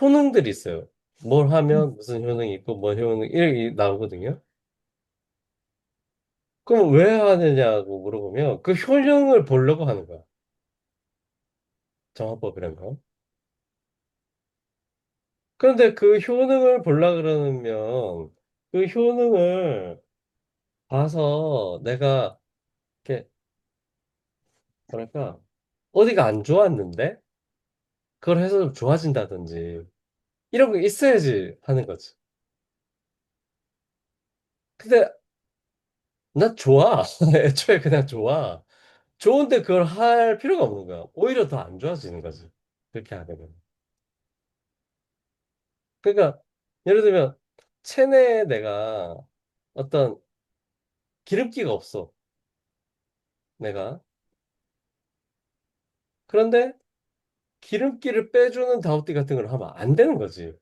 [SPEAKER 1] 효능들이 있어요. 뭘 하면 무슨 효능이 있고, 뭐 효능, 이렇게 나오거든요. 그럼 왜 하느냐고 물어보면, 그 효능을 보려고 하는 거야. 정화법이란 거. 그런데 그 효능을 보려 그러면, 그 효능을 봐서 내가, 이렇게, 뭐랄까, 어디가 안 좋았는데? 그걸 해서 좀 좋아진다든지, 이런 게 있어야지 하는 거지. 근데, 난 좋아. 애초에 그냥 좋아. 좋은데 그걸 할 필요가 없는 거야. 오히려 더 안 좋아지는 거지. 그렇게 하면. 그러니까, 예를 들면, 체내에 내가 어떤 기름기가 없어. 내가. 그런데 기름기를 빼주는 다우띠 같은 걸 하면 안 되는 거지.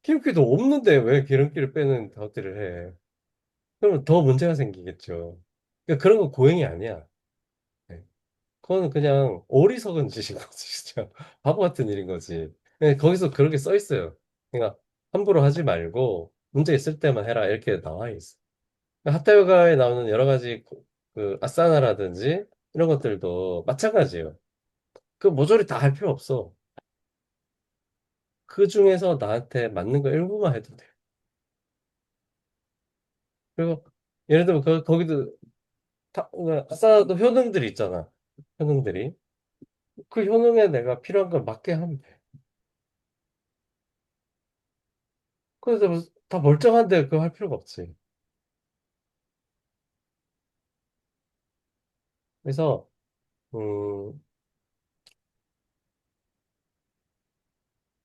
[SPEAKER 1] 기름기도 없는데 왜 기름기를 빼는 다우띠를 해? 그러면 더 문제가 생기겠죠. 그러니까 그런 거 고행이 아니야. 네. 그거는 그냥 어리석은 짓인 거지, 진짜. 바보 같은 일인 거지. 네, 거기서 그렇게 써 있어요. 그러니까 함부로 하지 말고 문제 있을 때만 해라 이렇게 나와 있어. 하타 요가에 나오는 여러 가지 그 아사나라든지 이런 것들도 마찬가지예요. 그 모조리 다 할 필요 없어. 그 중에서 나한테 맞는 거 일부만 해도 돼. 그리고 예를 들면 거기도 아사나도 효능들이 있잖아. 효능들이. 그 효능에 내가 필요한 걸 맞게 하면 돼. 그래서 다 멀쩡한데 그거 할 필요가 없지. 그래서 음,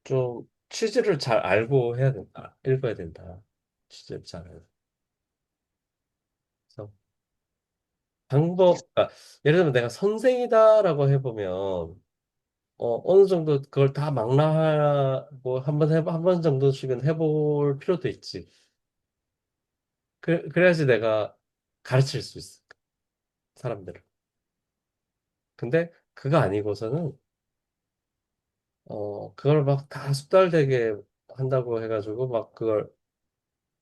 [SPEAKER 1] 좀 취지를 잘 알고 해야 된다. 읽어야 된다. 취지를 잘 알고. 그래서 예를 들면 내가 선생이다라고 해보면 어느 정도 그걸 다 망라하고 한 번 정도씩은 해볼 필요도 있지. 그래야지 내가 가르칠 수 있어. 사람들을. 근데 그거 아니고서는 그걸 막 다 숙달되게 한다고 해가지고 막 그걸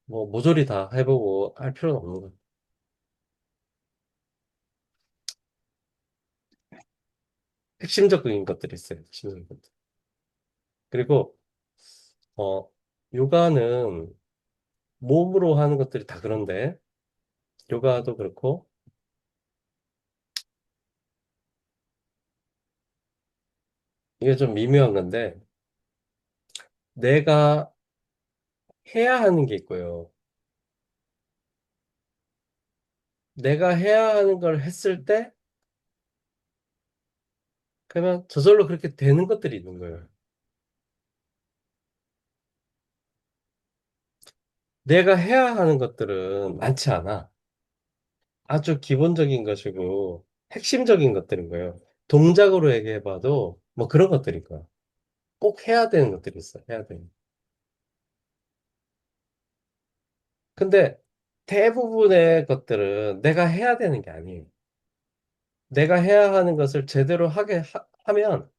[SPEAKER 1] 뭐 모조리 다 해보고 할 필요는 없는 거야. 핵심적인 것들이 있어요. 핵심적인 것들. 그리고 어 요가는 몸으로 하는 것들이 다 그런데 요가도 그렇고 이게 좀 미묘한 건데 내가 해야 하는 게 있고요. 내가 해야 하는 걸 했을 때 그러면 저절로 그렇게 되는 것들이 있는 거예요. 내가 해야 하는 것들은 많지 않아. 아주 기본적인 것이고 핵심적인 것들인 거예요. 동작으로 얘기해봐도 뭐 그런 것들일 거야. 꼭 해야 되는 것들이 있어. 해야 되는. 근데 대부분의 것들은 내가 해야 되는 게 아니에요. 내가 해야 하는 것을 제대로 하면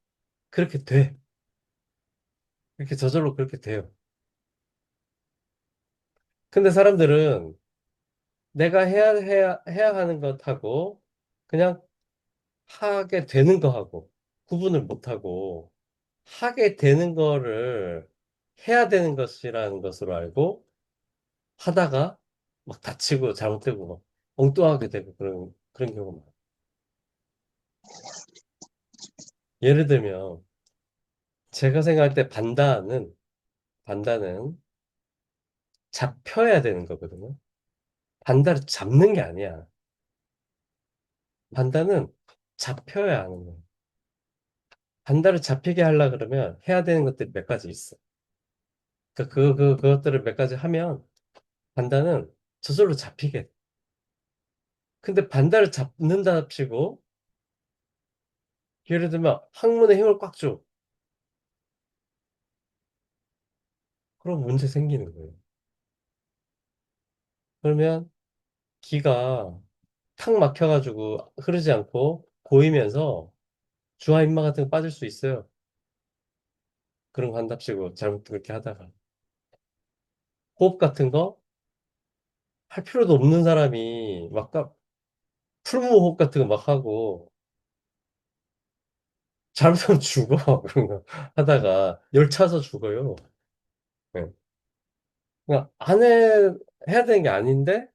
[SPEAKER 1] 그렇게 돼. 이렇게 저절로 그렇게 돼요. 근데 사람들은 내가 해야 하는 것하고 그냥 하게 되는 거하고 구분을 못하고 하게 되는 거를 해야 되는 것이라는 것으로 알고 하다가 막 다치고 잘못되고 막 엉뚱하게 되고 그런 경우가 많아요. 예를 들면 제가 생각할 때 반다는 잡혀야 되는 거거든요. 반다를 잡는 게 아니야. 반다는 잡혀야 하는 거야. 반다를 잡히게 하려 그러면 해야 되는 것들이 몇 가지 있어. 그것들을 몇 가지 하면 반다는 저절로 잡히게 돼. 근데 반다를 잡는다 치고 예를 들면 항문에 힘을 꽉 줘. 그럼 문제 생기는 거예요. 그러면 기가 탁 막혀가지고 흐르지 않고 고이면서 주화 입마 같은 거 빠질 수 있어요. 그런 거 한답시고 잘못 그렇게 하다가 호흡 같은 거 할 필요도 없는 사람이 풀무 호흡 같은 거 막 하고 잘못하면 죽어. 그런 거 하다가 열 차서 죽어요. 네. 그냥 해야 되는 게 아닌데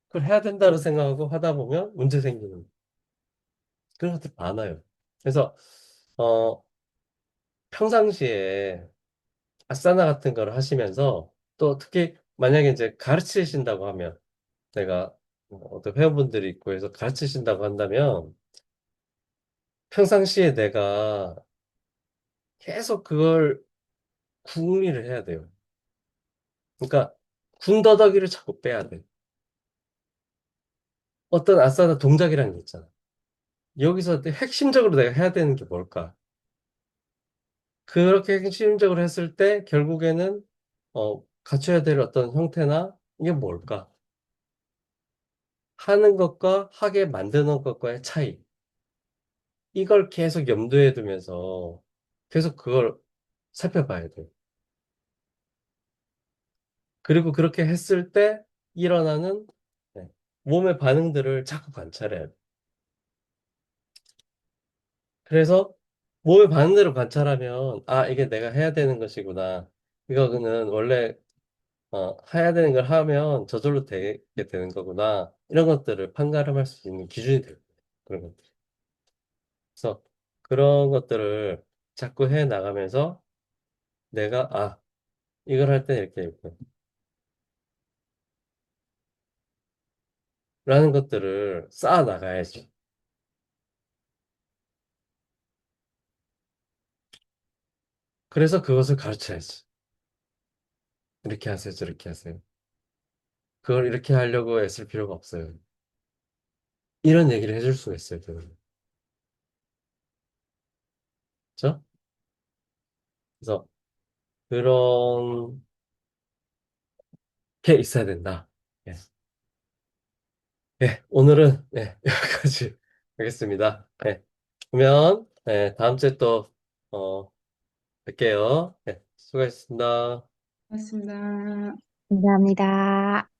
[SPEAKER 1] 그걸 해야 된다고 생각하고 하다 보면 문제 생기는 그런 것들 많아요. 그래서 어 평상시에 아사나 같은 걸 하시면서 또 특히 만약에 이제 가르치신다고 하면 내가 어떤 회원분들이 있고 해서 가르치신다고 한다면 평상시에 내가 계속 그걸 궁리를 해야 돼요. 그러니까 군더더기를 자꾸 빼야 돼. 어떤 아사나 동작이라는 게 있잖아. 여기서 핵심적으로 내가 해야 되는 게 뭘까? 그렇게 핵심적으로 했을 때 결국에는 갖춰야 될 어떤 형태나 이게 뭘까? 하는 것과 하게 만드는 것과의 차이. 이걸 계속 염두에 두면서 계속 그걸 살펴봐야 돼. 그리고 그렇게 했을 때 일어나는 네, 몸의 반응들을 자꾸 관찰해야 돼. 그래서 몸의 반응들을 관찰하면 아, 이게 내가 해야 되는 것이구나. 이거는 원래 해야 되는 걸 하면 저절로 되게 되는 거구나. 이런 것들을 판가름할 수 있는 기준이 될 거예요. 그런 것들. 그래서 그런 것들을 자꾸 해 나가면서 내가 이걸 할 때 이렇게 라는 것들을 쌓아 나가야지. 그래서 그것을 가르쳐야지. 이렇게 하세요, 저렇게 하세요. 그걸 이렇게 하려고 애쓸 필요가 없어요. 이런 얘기를 해줄 수가 있어요, 저는. 그죠? 그래서 그런 게 있어야 된다. 예. 예, 오늘은 여기까지 하겠습니다. 예. 그러면 다음 주에 또 어, 뵐게요. 수고하셨습니다.
[SPEAKER 4] 고맙습니다.
[SPEAKER 2] 감사합니다.